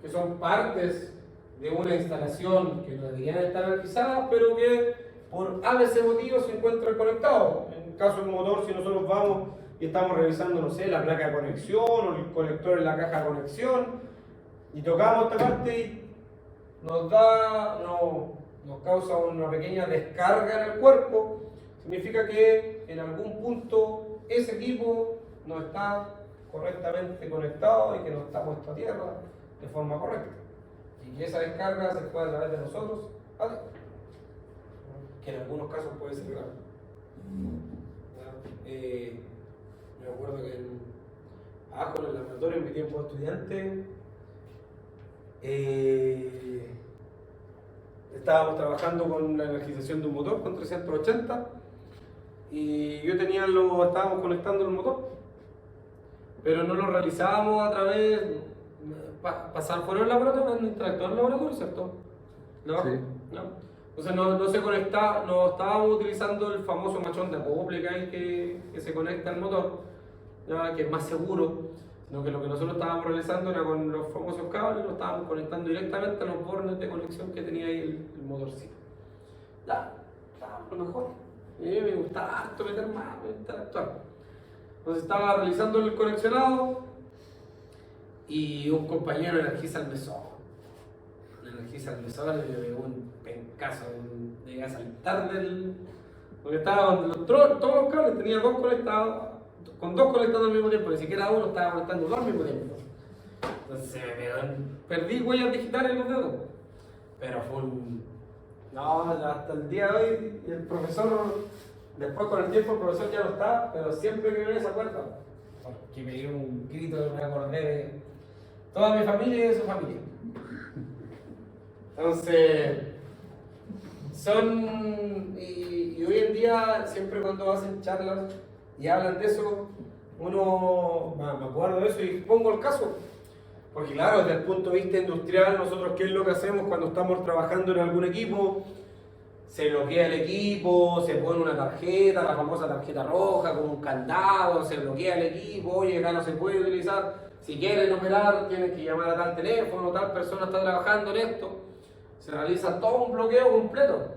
que son partes de una instalación que no deberían estar energizadas, pero que por ABC motivos se encuentran conectados. En el caso del motor, si nosotros vamos y estamos revisando, no sé, la placa de conexión o el conector en la caja de conexión y tocamos esta parte y nos causa una pequeña descarga en el cuerpo, significa que en algún punto ese equipo no está correctamente conectado y que no está puesto a tierra de forma correcta. Y que esa descarga se pueda a través de nosotros, ¿vale? Que en algunos casos puede ser grave. Me acuerdo que abajo en el laboratorio, en mi tiempo de estudiante, estábamos trabajando con la energización de un motor con 380 y estábamos conectando el motor, pero no lo realizábamos a través, pasar fuera del laboratorio, interactuar en el laboratorio, ¿cierto? ¿No? Sí. ¿No? Entonces no se conecta, no estábamos utilizando el famoso machón de acople que hay que se conecta al motor, ¿no? Que es más seguro, sino que lo que nosotros estábamos realizando era con los famosos cables, lo estábamos conectando directamente a los bornes de conexión que tenía ahí el motorcito. Ya, estaba lo mejor. A mí me gustaba harto meter mano, interactuar. Entonces estaba realizando el conexionado y un compañero energiza el mesón. Energiza el mesón y le pegó un pencazo, llegué a saltar porque estaban todos los cables, tenía dos conectados, con dos conectados al mismo tiempo, ni siquiera uno estaba conectando dos al mismo tiempo. Entonces perdí huellas digitales en los dedos, pero fue no, hasta el día de hoy, el profesor, después con el tiempo el profesor ya no está, pero siempre que me se acuerda, porque me dio un grito, me acordé de toda mi familia y de su familia. Entonces, y hoy en día, siempre cuando hacen charlas y hablan de eso, me acuerdo de eso y pongo el caso. Porque claro, desde el punto de vista industrial, nosotros qué es lo que hacemos cuando estamos trabajando en algún equipo, se bloquea el equipo, se pone una tarjeta, la famosa tarjeta roja con un candado, se bloquea el equipo, oye, acá no se puede utilizar, si quieren operar tienen que llamar a tal teléfono, tal persona está trabajando en esto, se realiza todo un bloqueo completo,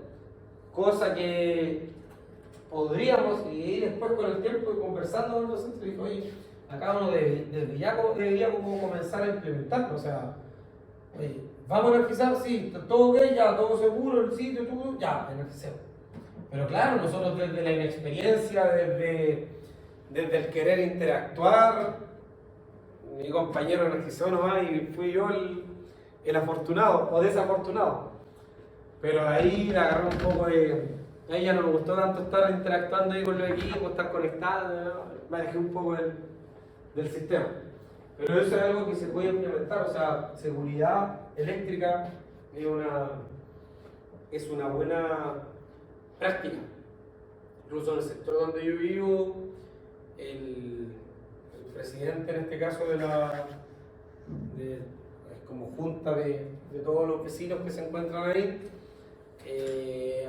cosa que podríamos, y después con el tiempo conversando con el docente, dijo, oye, acá uno debería como comenzar a implementarlo, o sea, oye, ¿vamos a energizar? Sí, todo ok, ya, todo seguro, el sitio, todo, ya, energicemos. Pero claro, nosotros desde la inexperiencia, desde el querer interactuar, mi compañero energizó nomás y fui yo el afortunado o desafortunado. Pero ahí le agarré un poco de... A ella no me gustó tanto estar interactuando ahí con los equipos, estar conectado, ¿no? Me alejé un poco del sistema. Pero eso es algo que se puede implementar, o sea, seguridad eléctrica es una buena práctica. Incluso en el sector donde yo vivo, el presidente en este caso es como junta de todos los vecinos que se encuentran ahí,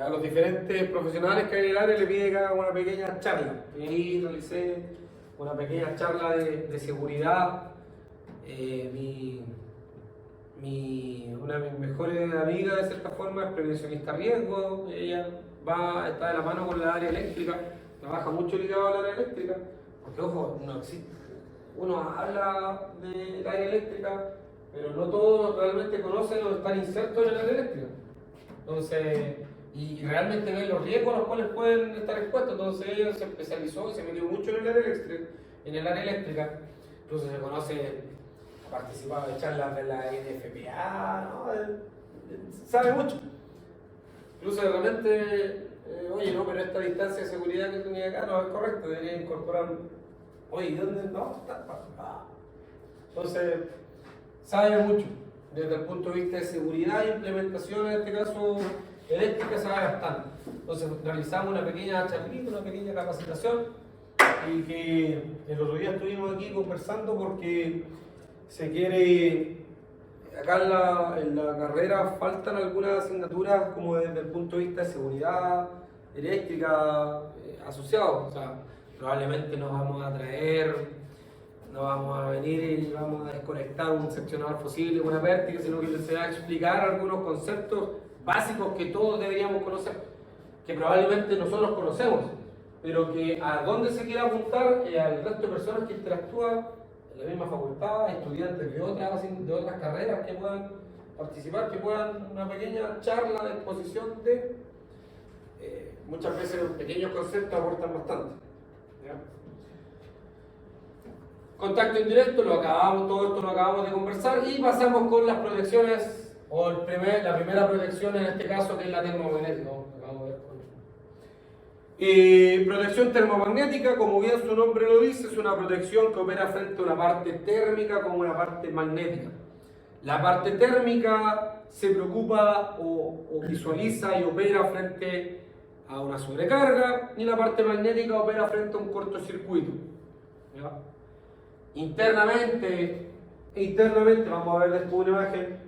a los diferentes profesionales que hay en el área le pide que haga una pequeña charla. Y ahí realicé una pequeña charla de seguridad. Una de mis mejores amigas de cierta forma es prevencionista riesgo, ella está de la mano con la área eléctrica, trabaja mucho ligado al área eléctrica, porque ojo, no existe. Uno habla del área eléctrica, pero no todos realmente conocen o están insertos en el área eléctrica. Entonces, y realmente ven los riesgos a los cuales pueden estar expuestos. Entonces ella se especializó y se metió mucho en el área eléctrica. Incluso se conoce, ha participado de charlas de la NFPA, ¿no? Sabe mucho. Incluso de repente, oye, no, pero esta distancia de seguridad que tenía acá no es correcto, debería incorporar. Oye, ¿dónde no? Entonces, sabe mucho. Desde el punto de vista de seguridad e implementación, en este caso eléctrica, sabe bastante. Entonces, realizamos una pequeña charlita, una pequeña capacitación, y que el otro día estuvimos aquí conversando porque se quiere, acá en la carrera faltan algunas asignaturas como desde el punto de vista de seguridad eléctrica asociados. O sea, probablemente nos vamos a traer, no vamos a venir y vamos a desconectar un seccionador fusible, una vértiga, sino que se va a explicar algunos conceptos básicos que todos deberíamos conocer, que probablemente nosotros conocemos, pero que a dónde se quiere apuntar al resto de personas que interactúan en la misma facultad, estudiantes de otras carreras que puedan participar, que puedan una pequeña charla de exposición de muchas veces los pequeños conceptos aportan bastante. ¿Ya? Contacto indirecto, todo esto lo acabamos de conversar y pasamos con las protecciones, o la primera protección en este caso, que es la termomagnética. Protección termomagnética, como bien su nombre lo dice, es una protección que opera frente a una parte térmica como una parte magnética. La parte térmica se preocupa o visualiza y opera frente a una sobrecarga, y la parte magnética opera frente a un cortocircuito. ¿Ya? Internamente, vamos a ver después una imagen.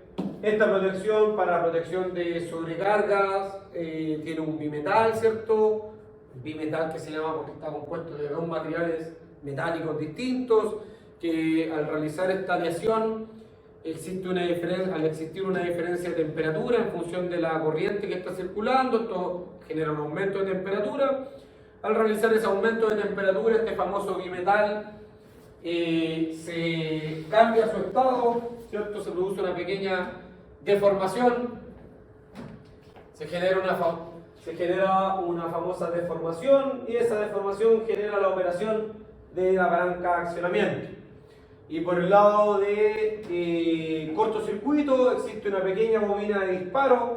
Esta protección, para protección de sobrecargas, tiene un bimetal, ¿cierto? Bimetal que se llama porque está compuesto de dos materiales metálicos distintos, que al realizar esta aleación existe una diferencia, al existir una diferencia de temperatura en función de la corriente que está circulando, esto genera un aumento de temperatura. Al realizar ese aumento de temperatura, este famoso bimetal se cambia su estado, ¿cierto? Se produce una pequeña deformación, se genera una famosa deformación, y esa deformación genera la operación de la palanca de accionamiento. Y por el lado de cortocircuito existe una pequeña bobina de disparo,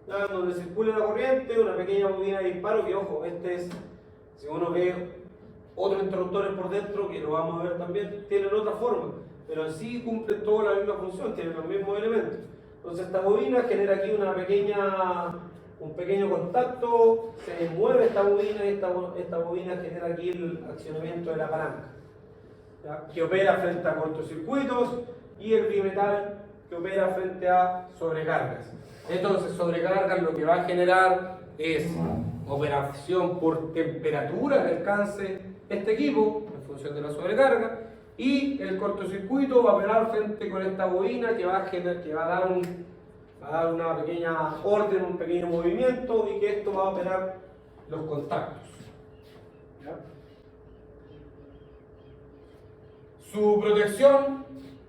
¿ya? Donde circula la corriente, una pequeña bobina de disparo que, ojo, si uno ve otros interruptores por dentro, que lo vamos a ver también, tienen otra forma, pero en sí cumplen toda la misma función, tienen los mismos elementos. Entonces esta bobina genera aquí un pequeño contacto, se mueve esta bobina y esta bobina genera aquí el accionamiento de la palanca, ¿ya? Que opera frente a cortocircuitos, y el bimetal que opera frente a sobrecargas. Entonces, sobrecargas lo que va a generar es operación por temperatura que alcance este equipo en función de la sobrecarga, y el cortocircuito va a operar frente con esta bobina que va a dar una pequeña orden, un pequeño movimiento, y que esto va a operar los contactos. ¿Ya? Su protección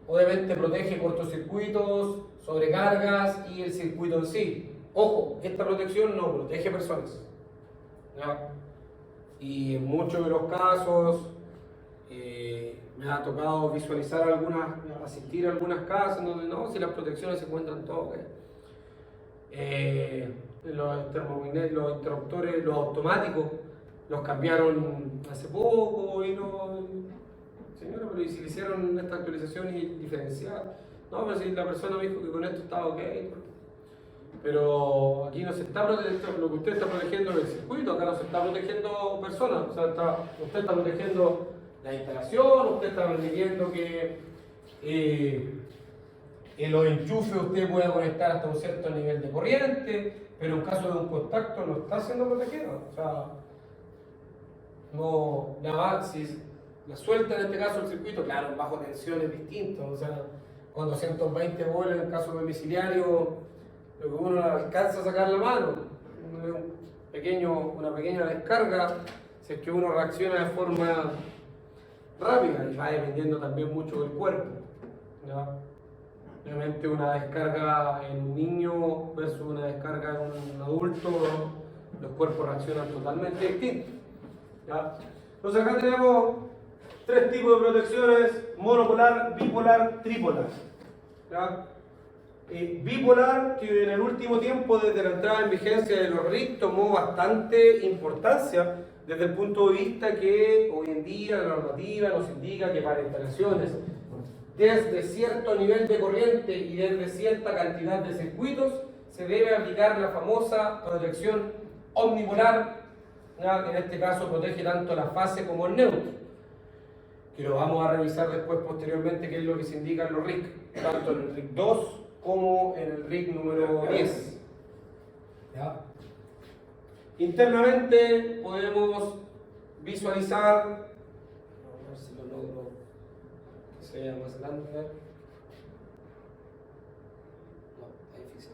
obviamente protege cortocircuitos, sobrecargas y el circuito en sí. Ojo, esta protección no protege personas, ¿ya? Y en muchos de los casos me ha tocado asistir a algunas casas donde no, si las protecciones se encuentran todas. Los interruptores, los automáticos, los cambiaron hace poco y no. Señora, pero ¿y si le hicieron esta actualización diferencial? No, pero si la persona me dijo que con esto estaba ok. Pero aquí no se está protegiendo, lo que usted está protegiendo es el circuito, acá no se está protegiendo personas, o sea, usted está protegiendo la instalación, usted está protegiendo que en los enchufes usted pueda conectar hasta un cierto nivel de corriente, pero en caso de un contacto no está siendo protegido. O sea, no, nada más, si la suelta en este caso el circuito, claro, bajo tensión es distinto, o sea, con 220 volts en el caso domiciliario, lo que uno alcanza a sacar la mano, una pequeña descarga, si es que uno reacciona de forma rápida, y va dependiendo también mucho del cuerpo, ¿ya? Obviamente una descarga en un niño versus una descarga en un adulto, los cuerpos reaccionan totalmente distintos, ¿ya? Entonces acá tenemos tres tipos de protecciones: monopolar, bipolar, tripolar, ¿ya? Bipolar, que en el último tiempo, desde la entrada en vigencia de los RIC, tomó bastante importancia desde el punto de vista que hoy en día la normativa nos indica que para instalaciones desde cierto nivel de corriente y desde cierta cantidad de circuitos se debe aplicar la famosa protección omnipolar, ¿ya? En este caso protege tanto la fase como el neutro, que lo vamos a revisar después posteriormente, que es lo que se indica en los RIC, tanto en el RIC 2 como en el RIC número 10. ¿Ya? Internamente podemos visualizar, a ver si lo logro que se vea más grande. No, está difícil.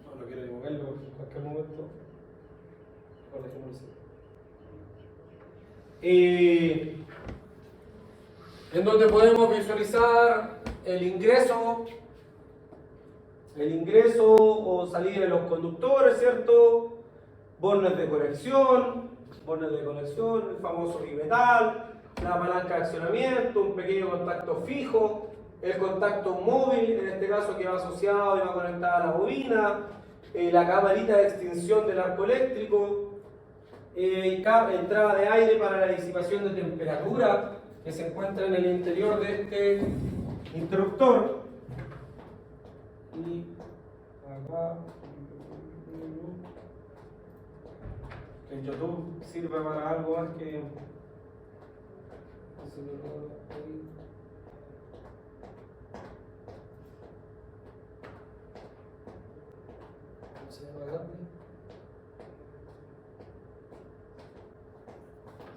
No quiero dibujarlo porque en cualquier momento. Mejor dejémoslo así. En donde podemos visualizar el ingreso o salida de los conductores, ¿cierto? Bornes de conexión, chifones de conexión, el famoso bimetal, la palanca de accionamiento, un pequeño contacto fijo, el contacto móvil, en este caso que va asociado y va conectada a la bobina, la camarita de extinción del arco eléctrico, entrada de aire para la disipación de temperatura que se encuentra en el interior de este interruptor. Y acá que el YouTube sirva para algo más que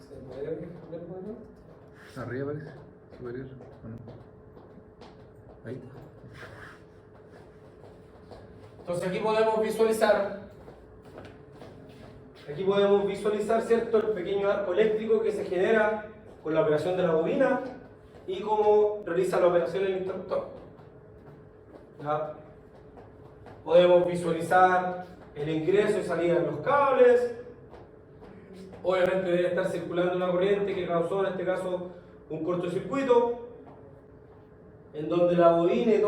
¿se puede ver bueno? Arriba parece, superior. Bueno. Ahí. Entonces aquí podemos visualizar, ¿cierto?, el pequeño arco eléctrico que se genera con la operación de la bobina y cómo realiza la operación el interruptor. ¿Ya? Podemos visualizar el ingreso y salida de los cables. Obviamente debe estar circulando una corriente que causó en este caso un cortocircuito, en donde la bobina y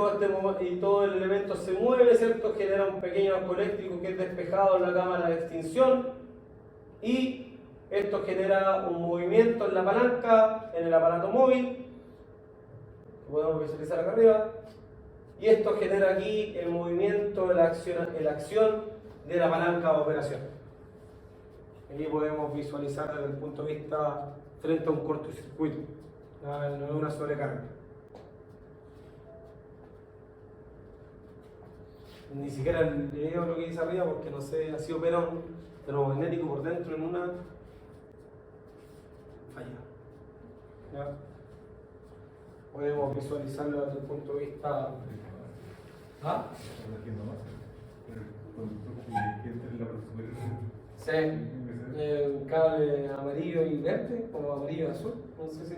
todo el elemento se mueve, ¿cierto? Genera un pequeño arco eléctrico que es despejado en la cámara de extinción y esto genera un movimiento en la palanca, en el aparato móvil, que podemos visualizar acá arriba, y esto genera aquí el movimiento, la acción de la palanca de operación. Aquí podemos visualizar desde el punto de vista frente a un cortocircuito, no es una sobrecarga. Ni siquiera leo lo que dice arriba porque no sé, ha sido operado termomagnético por dentro en una falla. ¿Ya? Podemos visualizarlo desde el punto de vista. ¿Ah? Sí, un cable amarillo y verde, como amarillo y azul, no sé si.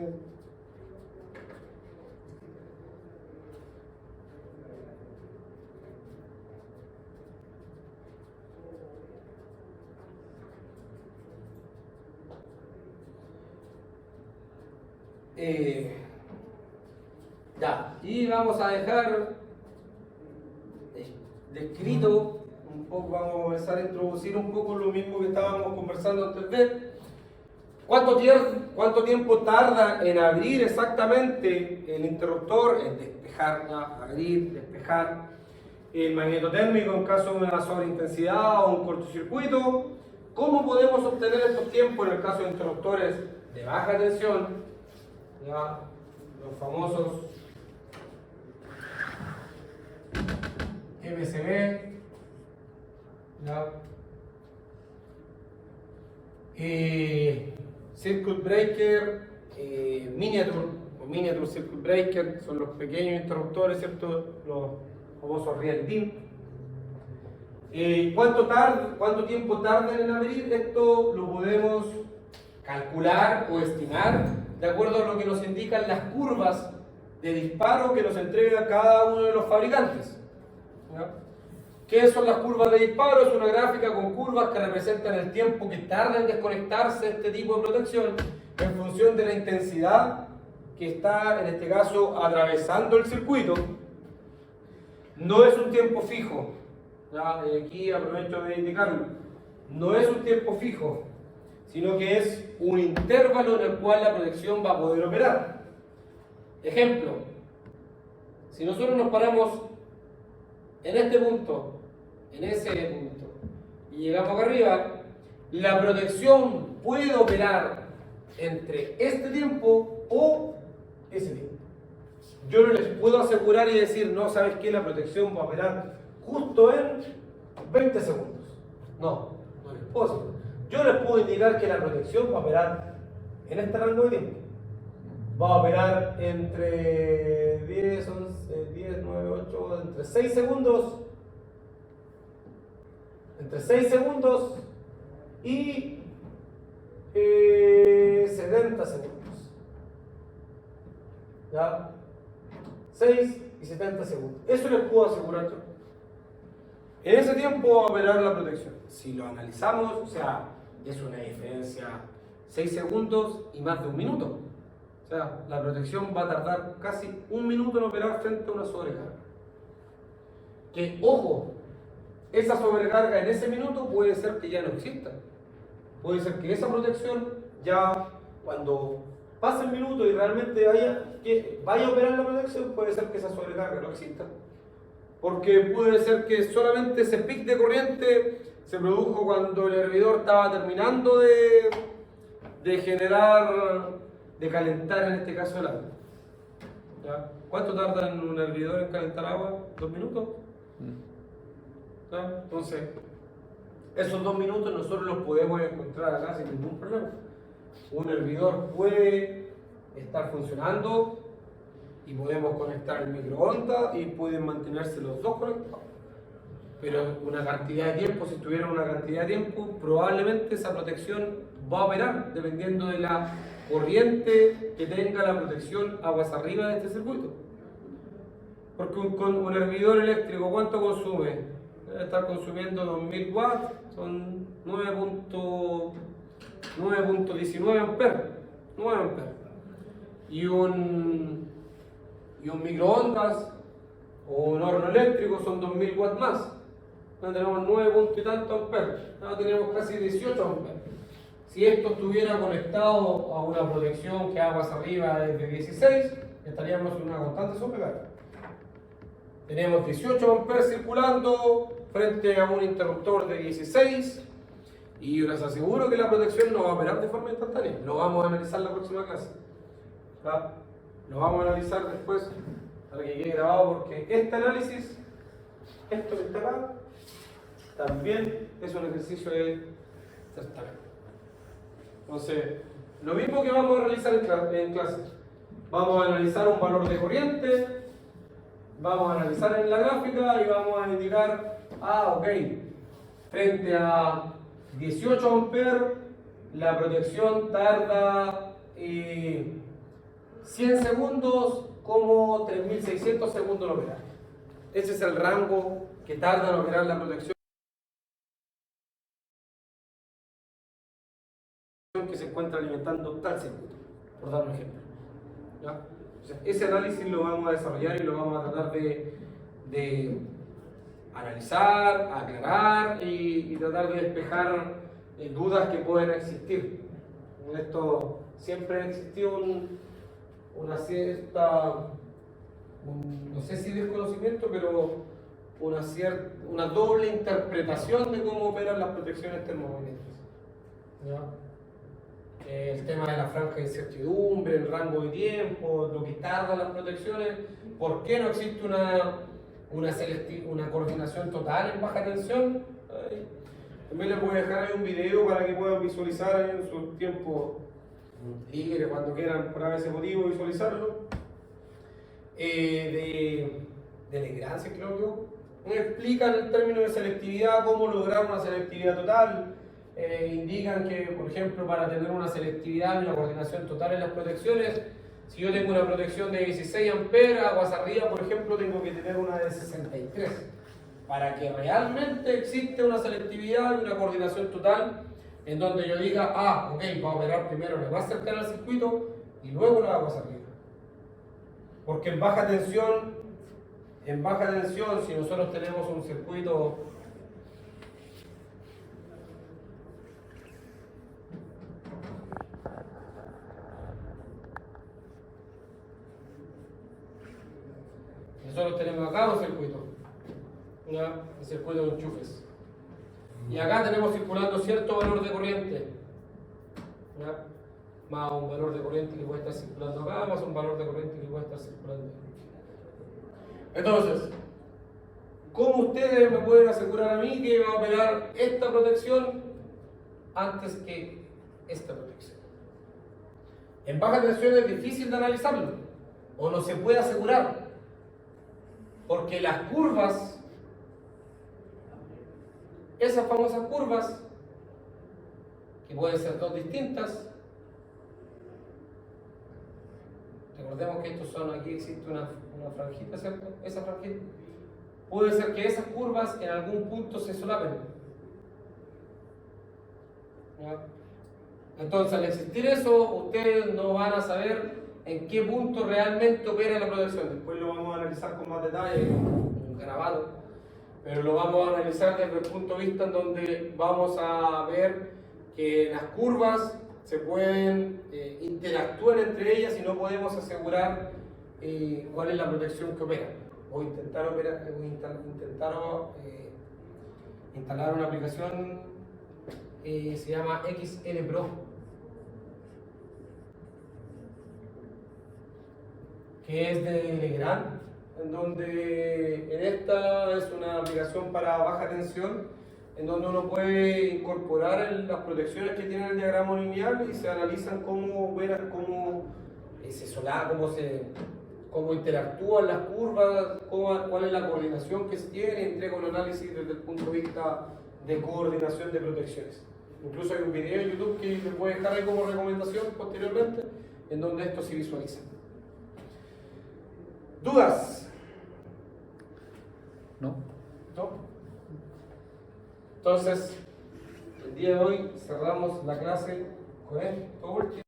Ya, y vamos a dejar descrito un poco, vamos a comenzar a introducir un poco lo mismo que estábamos conversando antes de cuánto tiempo tarda en abrir exactamente el interruptor, en despejar, abrir, despejar, el magnetotérmico en caso de una sobreintensidad o un cortocircuito. ¿Cómo podemos obtener estos tiempos en el caso de interruptores de baja tensión? Ya, los famosos MCB, ya, circuit breaker, miniature circuit breaker, son los pequeños interruptores, ¿cierto? Los famosos real DIN. ¿Cuánto tiempo tardan en abrir? Esto lo podemos calcular o estimar de acuerdo a lo que nos indican las curvas de disparo que nos entrega cada uno de los fabricantes. ¿Ya? ¿Qué son las curvas de disparo? Es una gráfica con curvas que representan el tiempo que tarda en desconectarse este tipo de protección en función de la intensidad que está, en este caso, atravesando el circuito. No es un tiempo fijo. ¿Ya? Aquí aprovecho de indicarlo. No es un tiempo fijo, sino que es un intervalo en el cual la protección va a poder operar. Ejemplo, si nosotros nos paramos en este punto, en ese punto, y llegamos acá arriba, la protección puede operar entre este tiempo o ese tiempo. Yo no les puedo asegurar y decir, no, ¿sabes qué? La protección va a operar justo en 20 segundos. No les puedo asegurar. Yo les puedo indicar que la protección va a operar en este rango de tiempo. Va a operar entre 10, 11, 10, 9, 8, entre 6 segundos. Entre 6 segundos y 70 segundos. ¿Ya? 6 y 70 segundos. Eso les puedo asegurar yo. En ese tiempo va a operar la protección. Si lo analizamos, o sea, es una diferencia 6 segundos y más de un minuto. O sea, la protección va a tardar casi un minuto en operar frente a una sobrecarga. Que, ojo, esa sobrecarga en ese minuto puede ser que ya no exista. Puede ser que esa protección ya, cuando pase el minuto y realmente vaya a operar la protección, puede ser que esa sobrecarga no exista. Porque puede ser que solamente ese pic de corriente se produjo cuando el hervidor estaba terminando de generar, de calentar en este caso el agua. ¿Ya? ¿Cuánto tarda en un hervidor en calentar agua? ¿2 minutos? ¿Ya? Entonces, esos 2 minutos nosotros los podemos encontrar acá sin ningún problema. Un hervidor puede estar funcionando y podemos conectar el microondas y pueden mantenerse los dos conectados. Pero una cantidad de tiempo, si tuviera una cantidad de tiempo, probablemente esa protección va a operar dependiendo de la corriente que tenga la protección aguas arriba de este circuito. Porque un hervidor eléctrico, ¿cuánto consume? Debe estar consumiendo 2000 watts, son 9.19 amperes. 9 amperes. Y un microondas o un horno eléctrico son 2000 watts más. No tenemos 9 puntos y tantos amperes. No tenemos casi 18 amperes. Si esto estuviera conectado a una protección que aguas arriba es de 16, estaríamos en una constante sobrecarga. Tenemos 18 amperes circulando frente a un interruptor de 16 y les aseguro que la protección no va a operar de forma instantánea. Lo vamos a analizar en la próxima clase. ¿Está? Lo vamos a analizar después para que quede grabado, porque este análisis, esto que está acá, también es un ejercicio de certamen. Entonces, lo mismo que vamos a realizar en clase. Vamos a analizar un valor de corriente, vamos a analizar en la gráfica y vamos a indicar, ok, frente a 18 amperes, la protección tarda 100 segundos como 3600 segundos en operar. Ese es el rango que tarda en operar la protección que se encuentra alimentando tal circuito, por dar un ejemplo. ¿Ya? O sea, ese análisis lo vamos a desarrollar y lo vamos a tratar de analizar, aclarar y tratar de despejar dudas que pueden existir. En esto siempre ha existido una cierta, no sé si desconocimiento, pero una doble interpretación de cómo operan las protecciones termomagnéticas. ¿Ya? El tema de la franja de incertidumbre, el rango de tiempo, lo que tardan las protecciones, ¿por qué no existe una coordinación total en baja tensión? También les voy a dejar ahí un video para que puedan visualizar en su tiempo libre, cuando quieran por ese motivo visualizarlo. De Legrand, creo yo. Explican el término de selectividad, cómo lograr una selectividad total. Indican que, por ejemplo, para tener una selectividad y una coordinación total en las protecciones, si yo tengo una protección de 16 amperes, aguas arriba, por ejemplo, tengo que tener una de 63. Para que realmente existe una selectividad y una coordinación total, en donde yo diga, ok, va a operar primero la más cercana al circuito y luego la aguas arriba. Porque en baja tensión, si nosotros tenemos un circuito tenemos acá un circuito, un circuito de enchufes. Y acá tenemos circulando cierto valor de corriente, ¿ya? Más un valor de corriente que puede estar circulando acá, más un valor de corriente que puede estar circulando acá. Entonces, ¿cómo ustedes me pueden asegurar a mí que va a operar esta protección antes que esta protección? En baja tensión es difícil de analizarlo, o no se puede asegurar, porque las curvas, esas famosas curvas, que pueden ser dos distintas, recordemos que estos son, aquí existe una franjita, ¿cierto? Esa franjita. Puede ser que esas curvas en algún punto se solapen. ¿ya? Entonces, al existir eso, ustedes no van a saber en qué punto realmente opera la protección. Después lo vamos a analizar con más detalle, un grabado, pero lo vamos a analizar desde el punto de vista en donde vamos a ver que las curvas se pueden interactuar entre ellas y no podemos asegurar cuál es la protección que opera. Voy a intentar, instalar una aplicación se llama XL Pro, que es de Legrand, en donde en esta es una aplicación para baja tensión, en donde uno puede incorporar las protecciones que tiene el diagrama lineal y se analizan cómo se solapa, cómo interactúan las curvas, cuál es la coordinación que se tiene, y entrega un análisis desde el punto de vista de coordinación de protecciones. Incluso hay un video en YouTube que les voy a dejar ahí como recomendación posteriormente, en donde esto se visualiza. ¿Dudas? ¿No? ¿No? Entonces, el día de hoy cerramos la clase con esto.